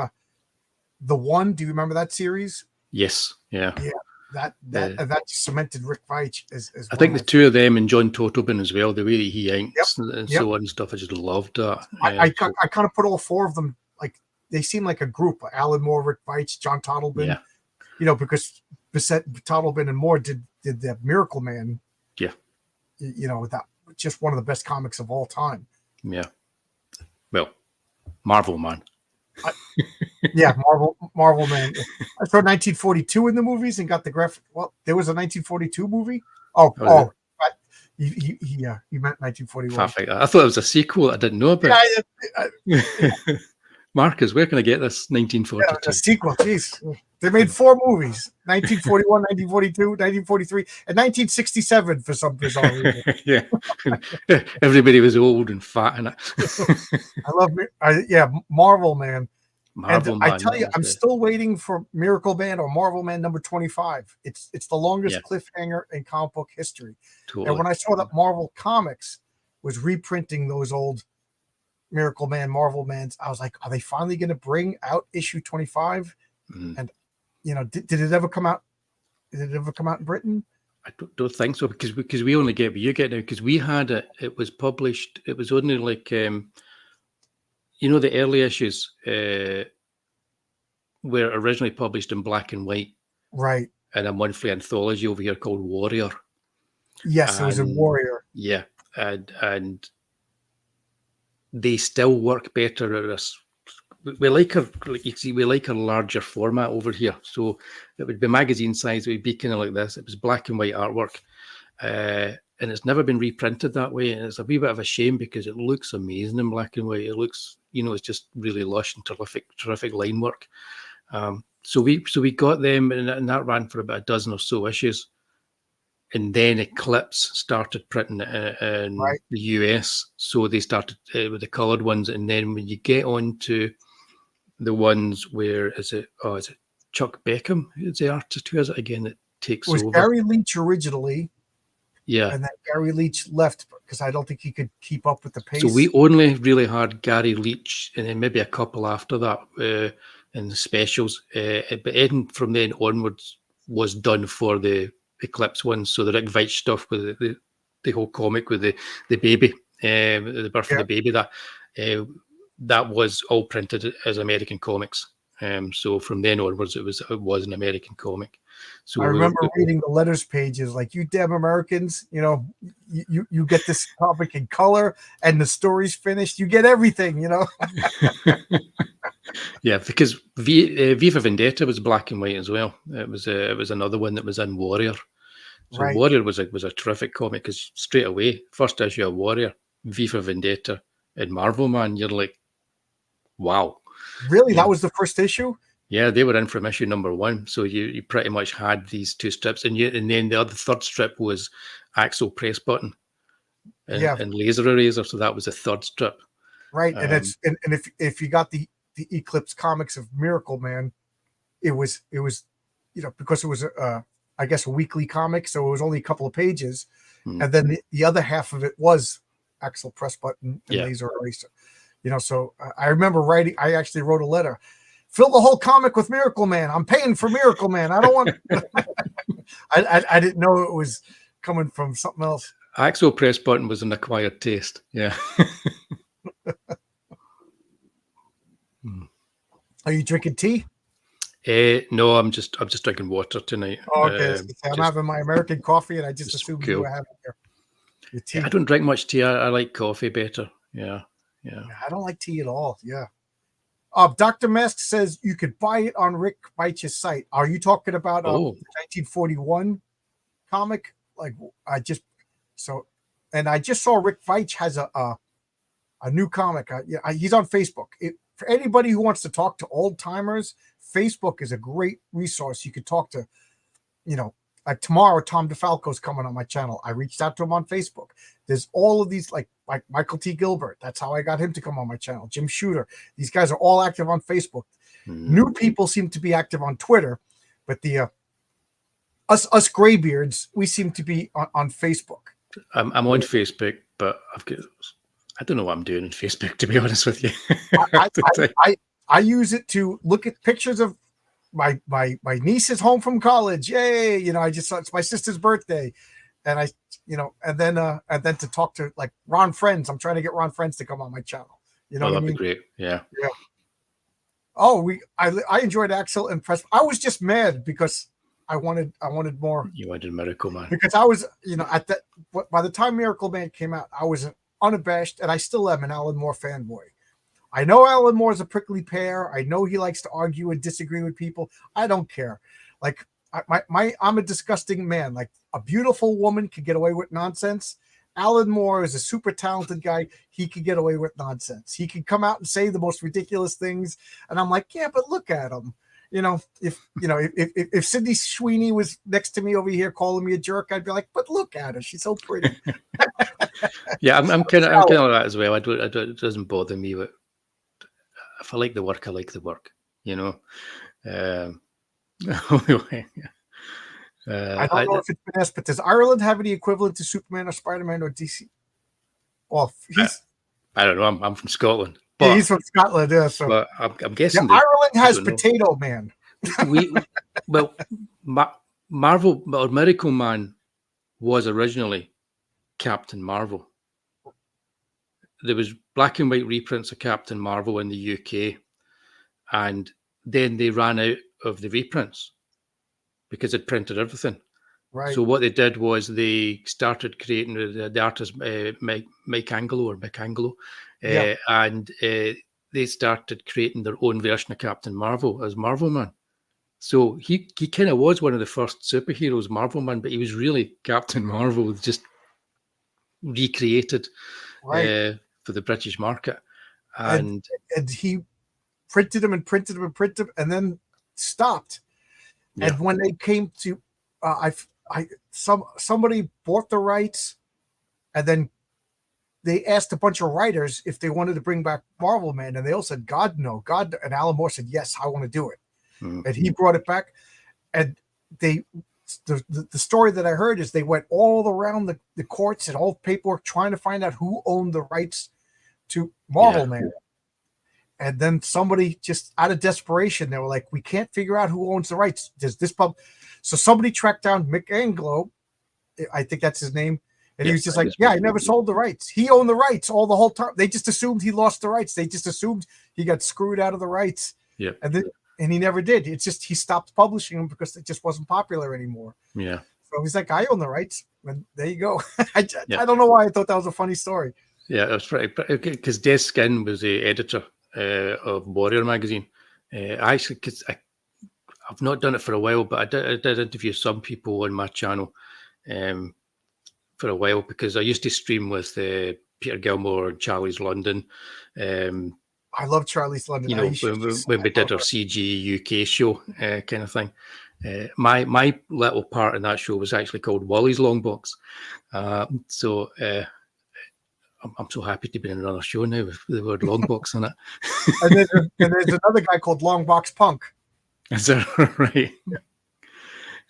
the One. Do you remember that series? Yes. Yeah. Yeah. That cemented Rick Veitch as I think the two of them and John Totleben as well, the way that he inks and so on and stuff, I just loved that. I kind of put all four of them, like, they seem like a group. Alan Moore, Rick Veitch, John Totleben. You know, because Bissett, Totleben, and Moore did the Miracle Man. Yeah. You know, that just one of the best comics of all time. Yeah. Well, Marvel Man. Marvel Man. I saw 1942 in the movies and got the graphic. Well, there was a 1942 movie. You meant 1941. I thought it was a sequel I didn't know about. Marcus, where can I get this 1942? Yeah, a sequel, jeez. They made 4 movies: 1941, 1942, 1943, and 1967 for some bizarre reason. Yeah, everybody was old and fat in it. I love it. Marvel Man. And I tell you, I'm still waiting for Miracle Man or Marvel Man number 25. It's the longest cliffhanger in comic book history. Totally. And when I saw that Marvel Comics was reprinting those old Miracle Man, Marvel Mans, I was like, are they finally going to bring out issue 25? And you know, did it ever come out? Did it ever come out in Britain? I don't think so, because we only get what you get now, because we had it. It was published. It was only like you know, the early issues were originally published in black and white, right? And a monthly anthology over here called Warrior. Yes, it was a Warrior. Yeah, and they still work better at us. We like a larger format over here. So it would be magazine size. It would be kind of like this. It was black and white artwork. And it's never been reprinted that way. And it's a wee bit of a shame because it looks amazing in black and white. It looks, you know, it's just really lush and terrific line work. So we got them, and that ran for about a dozen or so issues. And then Eclipse started printing it in the US. So they started with the coloured ones. And then when you get on to the ones where, is it Chuck Beckham? Who's the artist? Who is it again that takes over? It was Gary Leach originally. Yeah. And then Gary Leach left because I don't think he could keep up with the pace. So we only really had Gary Leach and then maybe a couple after that in the specials. But Eden from then onwards was done for the Eclipse ones. So the Rick Veitch stuff with the whole comic with the baby, the birth of the baby, that was all printed as American comics. So from then onwards, it was an American comic. So I remember reading the letters pages, like, you damn Americans, you know, you get this comic in color and the story's finished. You get everything, you know. Yeah, because V for Vendetta was black and white as well. It was another one that was in Warrior. So Warrior was a terrific comic because straight away, first issue of Warrior, V for Vendetta, and Marvel Man, you're like, wow. Really? That was the first issue? Yeah, they were in from issue number 1. So you pretty much had these 2 strips. And then the other third strip was Axel Press Button and Laser Eraser. So that was the third strip. Right. And if you got the Eclipse comics of Miracle Man, it was, you know, because it was I guess a weekly comic, so it was only a couple of pages. And then the other half of it was Axel Press Button and Laser Eraser. You know, so I remember I actually wrote a letter. fill the whole comic with Miracle Man. I'm paying for Miracle Man. I don't want. I didn't know it was coming from something else. Axel press button was an acquired taste. Yeah. Are you drinking tea? No, I'm just drinking water tonight. Oh, okay. I'm having my American coffee, and I just assumed cool. you were having your tea. Yeah, I don't drink much tea. I like coffee better. Yeah. I don't like tea at all. Yeah. Dr. Mask says you could buy it on Rick Veitch's site. Are you talking about the 1941 comic? I just saw Rick Veitch has a new comic. He's on Facebook. For anybody who wants to talk to old timers, Facebook is a great resource. You could talk to, like tomorrow, Tom DeFalco's coming on my channel. I reached out to him on Facebook. There's all of these, like Michael T. Gilbert. That's how I got him to come on my channel. Jim Shooter. These guys are all active on Facebook. New people seem to be active on Twitter, but the us graybeards, we seem to be on Facebook. I'm on Facebook, but I don't know what I'm doing on Facebook, to be honest with you. I use it to look at pictures of my niece is home from college. Yay! I just saw it's my sister's birthday, and and then to talk to like Ron Friends. I'm trying to get Ron Friends to come on my channel. That'd be great. Yeah. Oh, I enjoyed Axel and Press. I was just mad because I wanted more. You wanted Miracle Man because I was at that. By the time Miracle Man came out, I was unabashed, and I still am an Alan Moore fanboy. I know Alan Moore is a prickly pear. I know he likes to argue and disagree with people. I don't care. Like I'm a disgusting man. Like a beautiful woman could get away with nonsense. Alan Moore is a super talented guy. He could get away with nonsense. He could come out and say the most ridiculous things, and I'm like, yeah, but look at him. If Sydney Sweeney was next to me over here calling me a jerk, I'd be like, but look at her. She's so pretty. Yeah, I'm kind of like that as well. It doesn't bother me. But if I like the work, I like the work. I don't know if it's been asked, but does Ireland have any equivalent to Superman or Spider-Man or DC? Well, I don't know. I'm from Scotland. But, he's from Scotland, yeah. So but I'm guessing Ireland has Potato Man. Marvel or Miracle Man was originally Captain Marvel. There was black and white reprints of Captain Marvel in the UK, and then they ran out of the reprints because it printed everything. Right. So what they did was they started creating the artist Mike Angelo, and they started creating their own version of Captain Marvel as Marvel Man. So he kind of was one of the first superheroes, Marvel Man, but he was really Captain Marvel, just recreated for the British market. And he printed them and then stopped. Yeah. And when they came to, somebody bought the rights, and then they asked a bunch of writers if they wanted to bring back Marvel Man, and they all said, God, no. God, and Alan Moore said, yes, I want to do it. Mm-hmm. And he brought it back. And the story that I heard is they went all around the courts and all paperwork trying to find out who owned the rights to Marvel Man. And then somebody, just out of desperation, they were like, we can't figure out who owns the rights. Does this pub? So somebody tracked down Mick Anglo, I think that's his name. And he was just like, I never sold the rights. He owned the rights all the whole time. They just assumed he lost the rights. They just assumed he got screwed out of the rights. Yeah. And he never did. It's just he stopped publishing them because it just wasn't popular anymore. Yeah. So he's like, I own the rights. And there you go. I don't know why I thought that was a funny story. Yeah, it was pretty, because Des Skin was the editor of Warrior magazine. Because I've not done it for a while, but I did interview some people on my channel for a while, because I used to stream with Peter Gilmore and Charlie's London. I love Charlie's London. When we did our CG UK show kind of thing. My little part in that show was actually called Wullie's Long Box. So I'm so happy to be in another show now with the word long box on it. and there's another guy called Long Box Punk. Is that right?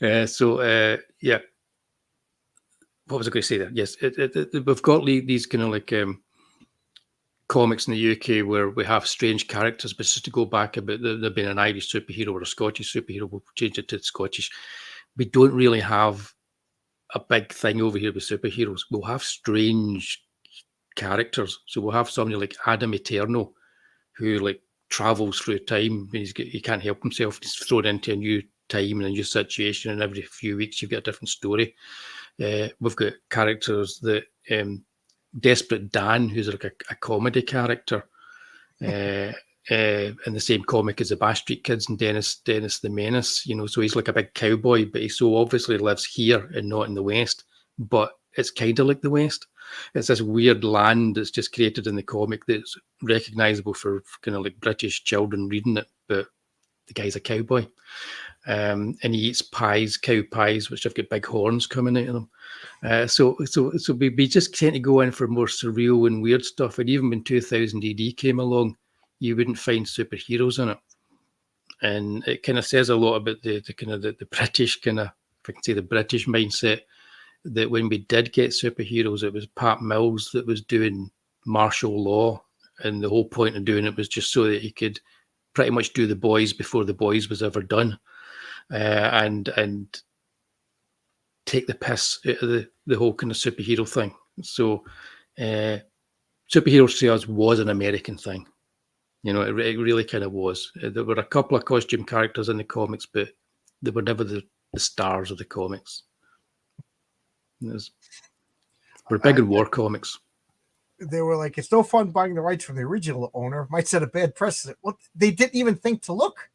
Yeah. What was I going to say there? Yes, we've got these kind of like comics in the UK where we have strange characters, but just to go back about there being an Irish superhero or a Scottish superhero, we'll change it to Scottish. We don't really have a big thing over here with superheroes. We'll have strange characters. So we'll have somebody like Adam Eterno, who like travels through time. He can't help himself. He's thrown into a new time and a new situation, and every few weeks you've got a different story. We've got characters that Desperate Dan, who's like a comedy character, in the same comic as the Bash Street Kids and Dennis the Menace. You know, so he's like a big cowboy, but he so obviously lives here and not in the West. But it's kind of like the West. It's this weird land that's just created in the comic that's recognizable for kind of like British children reading it, but the guy's a cowboy. And he eats pies, cow pies, which have got big horns coming out of them. So we just tend to go in for more surreal and weird stuff. And even when 2000 AD came along, you wouldn't find superheroes in it. And it kind of says a lot about the kind of the British kind of, if I can say, the British mindset, that when we did get superheroes, it was Pat Mills that was doing martial law. And the whole point of doing it was just so that he could pretty much do The Boys before The Boys was ever done. And take the piss out of the whole kind of superhero thing. So superheroes to us was an American thing. You know, it really kind of was. There were a couple of costume characters in the comics, but they were never the stars of the comics. We're big in war comics. They were like, it's no fun buying the rights from the original owner. Might set a bad precedent. Well, they didn't even think to look.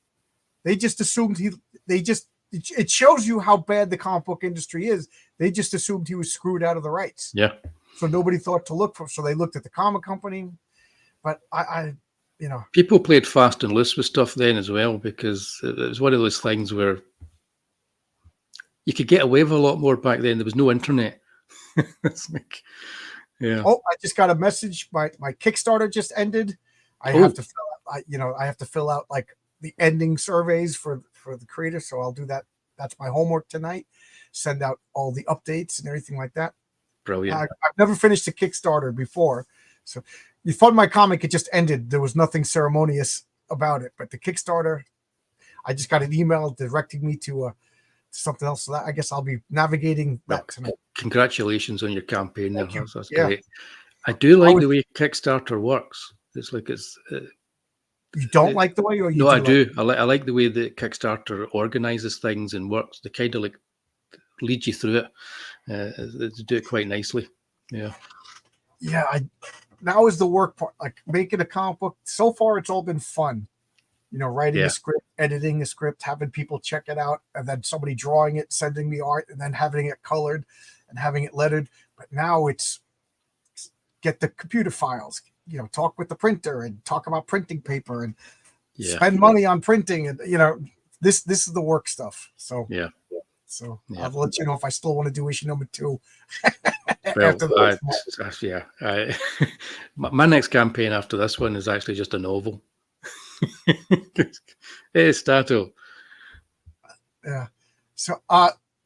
They just assumed it shows you how bad the comic book industry is. They just assumed he was screwed out of the rights. Yeah. So nobody thought to look for. So they looked at the comic company. But I you know, people played fast and loose with stuff then as well, because it was one of those things where you could get away with a lot more back then. There was no internet. It's like, yeah. Oh, I just got a message. My Kickstarter just ended. I have to fill out, I have to fill out like the ending surveys for the creator. So I'll do that. That's my homework tonight. Send out all the updates and everything like that. Brilliant. I've never finished a Kickstarter before. So you fund my comic. It just ended. There was nothing ceremonious about it, but the Kickstarter, I just got an email directing me to something else. So that, I guess I'll be navigating that tonight. Congratulations on your campaign. That's Yeah. great. I do like the way Kickstarter works. It's like you don't like the way, or you? No, I do. I like the way that Kickstarter organizes things and works. They kind of like lead you through it. They do it quite nicely. Yeah. Yeah. Now is the work part, like making a comic book. So far, it's all been fun. You know, writing a script, editing a script, having people check it out, and then somebody drawing it, sending me art, and then having it colored and having it lettered. But now it's get the computer files, you know, talk with the printer and talk about printing paper and spend money on printing. And, you know, this is the work stuff. So, I'll let you know if I still want to do issue number 2. Well, my next campaign after this one is actually just a novel. Hey, Stato. Yeah. So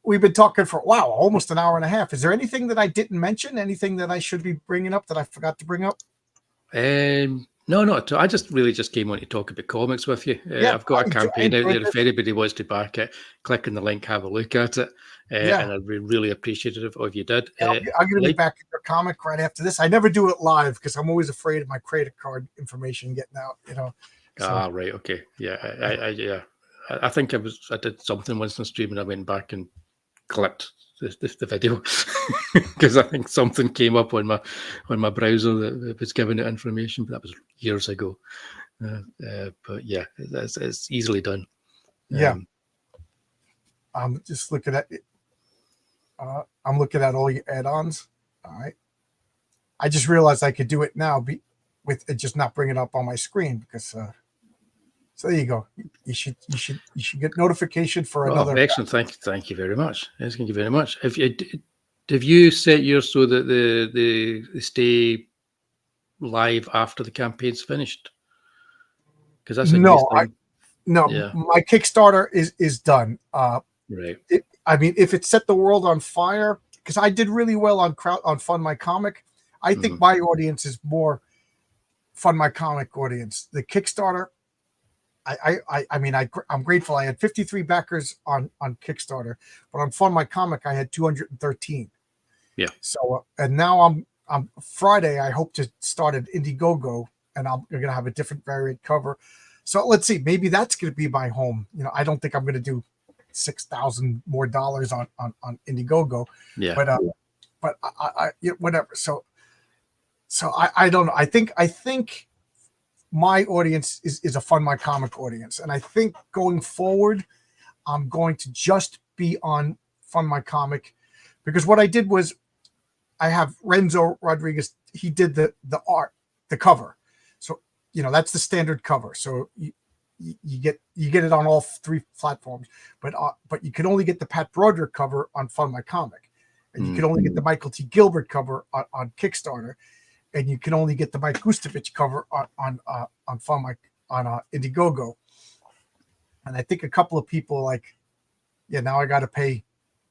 we've been talking for almost an hour and a half. Is there anything that I didn't mention? Anything that I should be bringing up that I forgot to bring up? No, not at all. I just came on to talk about comics with you. I've got a campaign out there. If anybody wants to back it, click on the link, have a look at it. And I'd be really appreciative if you did. I'm going to be back in your comic right after this. I never do it live because I'm always afraid of my credit card information getting out, you know. So. Right. Okay. Yeah. I think I did something once on stream and I went back and clipped the video because I think something came up on my browser that was giving it information, but that was years ago. But yeah, it's easily done. I'm just looking at it. I'm looking at all your add-ons. All right. I just realized I could do it now with it just not bringing it up on my screen because. So there you go. You should get notification for another. Excellent. Thank you very much. Thank you very much. Have you set yours so that they stay live after the campaign's finished? Because that's my Kickstarter is done. Right. If it set the world on fire, because I did really well on Fund My Comic, I think my audience is more Fund My Comic audience. The Kickstarter, I'm grateful. I had 53 backers on Kickstarter, but on Fund My Comic, I had 213. Yeah. So, and now I'm Friday. I hope to start at Indiegogo, and I'm going to have a different variant cover. So let's see. Maybe that's going to be my home. I don't think I'm going to do $6,000 more on Indiegogo. Yeah. But I whatever. So I don't know. I think my audience is a Fund My Comic audience. And I think going forward, I'm going to just be on Fund My Comic, because what I did was I have Renzo Rodriguez. He did the art, the cover. So, that's the standard cover. So you get it on all 3 platforms, but you can only get the Pat Broderick cover on Fund My Comic. And you can only get the Michael T. Gilbert cover on Kickstarter. And you can only get the Mike Gustovich cover on Indiegogo. And I think a couple of people now I got to pay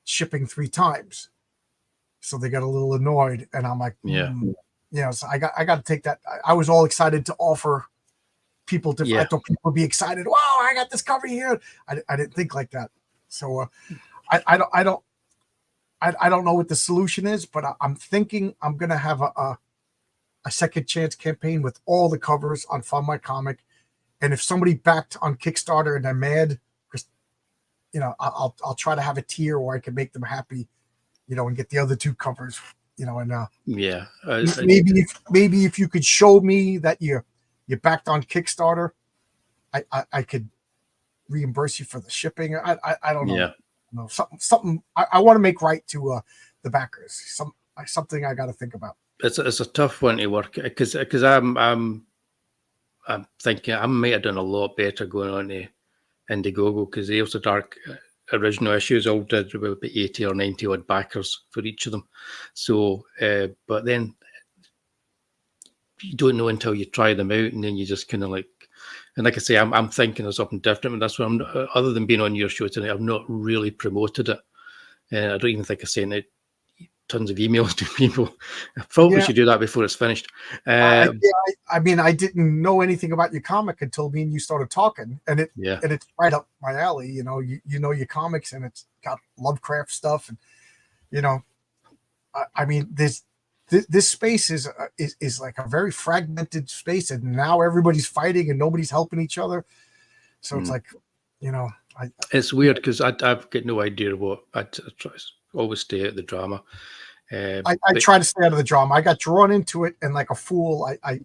shipping 3 times, so they got a little annoyed. And I'm like, so I got to take that. I was all excited to offer people different. I thought people would be excited. Wow, I got this cover here. I didn't think like that. So I don't know what the solution is, but I'm thinking I'm gonna have a second chance campaign with all the covers on Fund My Comic. And if somebody backed on Kickstarter and they're mad, because I'll try to have a tier where I can make them happy, and get the other 2 covers, and maybe if you could show me that you backed on Kickstarter, I could reimburse you for the shipping. I don't know. Yeah. Something I want to make right to the backers. Something I got to think about. It's a tough one to work, because I'm thinking I might have done a lot better going on to Indiegogo, because the Elsa Dark original issues all did about 80 or 90 odd backers for each of them. So, but then you don't know until you try them out, and then you just kind of and like I say, I'm thinking of something different. And that's what other than being on your show tonight, I've not really promoted it. I don't even think I sent out tons of emails to people. I probably should do that before it's finished. I didn't know anything about your comic until me and you started talking, and it's right up my alley. You know your comics, and it's got Lovecraft stuff, and this space is like a very fragmented space, and now everybody's fighting and nobody's helping each other. So it's like, it's weird, because I've got no idea what I try. Always stay out of the drama. I try to stay out of the drama. I got drawn into it, and like a fool, I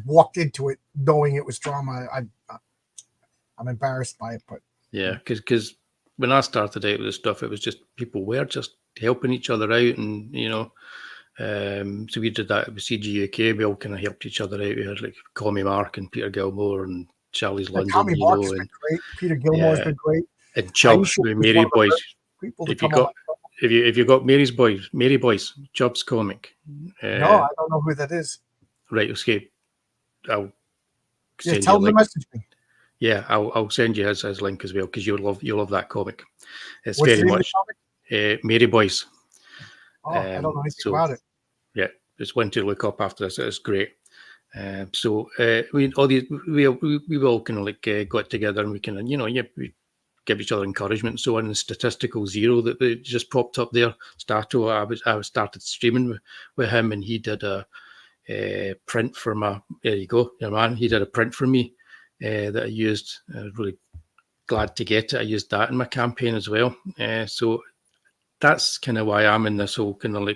walked into it knowing it was drama. I'm embarrassed by it, but because when I started out with this stuff, it was just people were just helping each other out, and so we did that with CG UK. We all kind of helped each other out. We had like Commie Mark and Peter Gilmore and Charlie's London. Commie Mark's been great. Peter Gilmore's been great. And Chubbs with Mary Boys. If you got Mary Boys, Chubbs comic. No, I don't know who that is. Right, okay. I'll tell him to message me. Yeah, I'll send you his link as well, because you'll love that comic. It's What's very much Mary Boys. I don't know anything about it. Yeah, it's one to look up after this. It's great. We all kind of got together, and we kind of we give each other encouragement and so on. And Statistical Zero that just popped up there. Stato, I started streaming with him, and he did a print for my. There you go, your man. He did a print for me that I used. I was really glad to get it. I used that in my campaign as well. So that's kind of why I'm in this whole kind of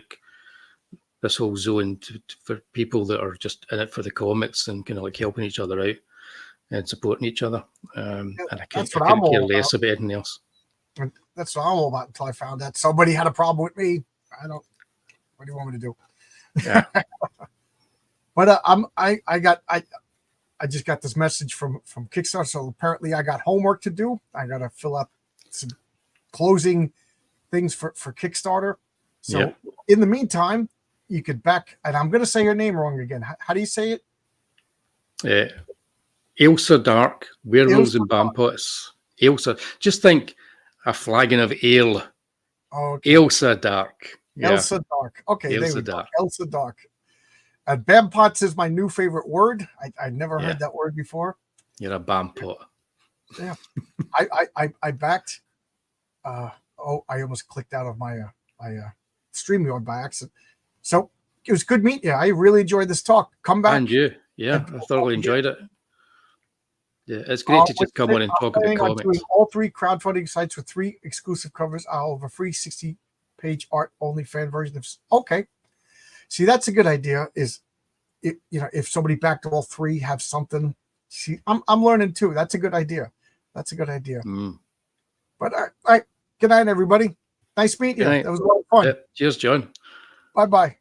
this whole zone for people that are just in it for the comics and kind of helping each other out and supporting each other. And I couldn't care less about anything else. That's what I'm all about until I found out somebody had a problem with me. What do you want me to do? Yeah. But I just got this message from Kickstarter. So apparently I got homework to do. I got to fill out some closing things for Kickstarter. So in the meantime, you could back, and I'm going to say your name wrong again. How do you say it? Elsa Dark, Werewolves and Vampires. Elsa. Just think a flagon of ale. Okay. Elsa Dark. Yeah. Elsa Dark. Okay. Elsa Dark. Elsa Dark. Bampots is my new favorite word. I never heard that word before. You're a Bampot. Yeah. I backed. I almost clicked out of my StreamYard by accident. So it was good meeting you. I really enjoyed this talk. Come back. And you. Yeah, I thoroughly enjoyed it. Yeah, it's great to just come on and talk about comics. Doing all 3 crowdfunding sites with 3 exclusive covers. I'll have a free 60-page art-only fan version of. Okay, see, that's a good idea. If somebody backed all 3, have something. See, I'm learning too. That's a good idea. That's a good idea. But all right, good night, everybody. Nice meeting you. That was a lot of fun. Cheers, John. Bye-bye.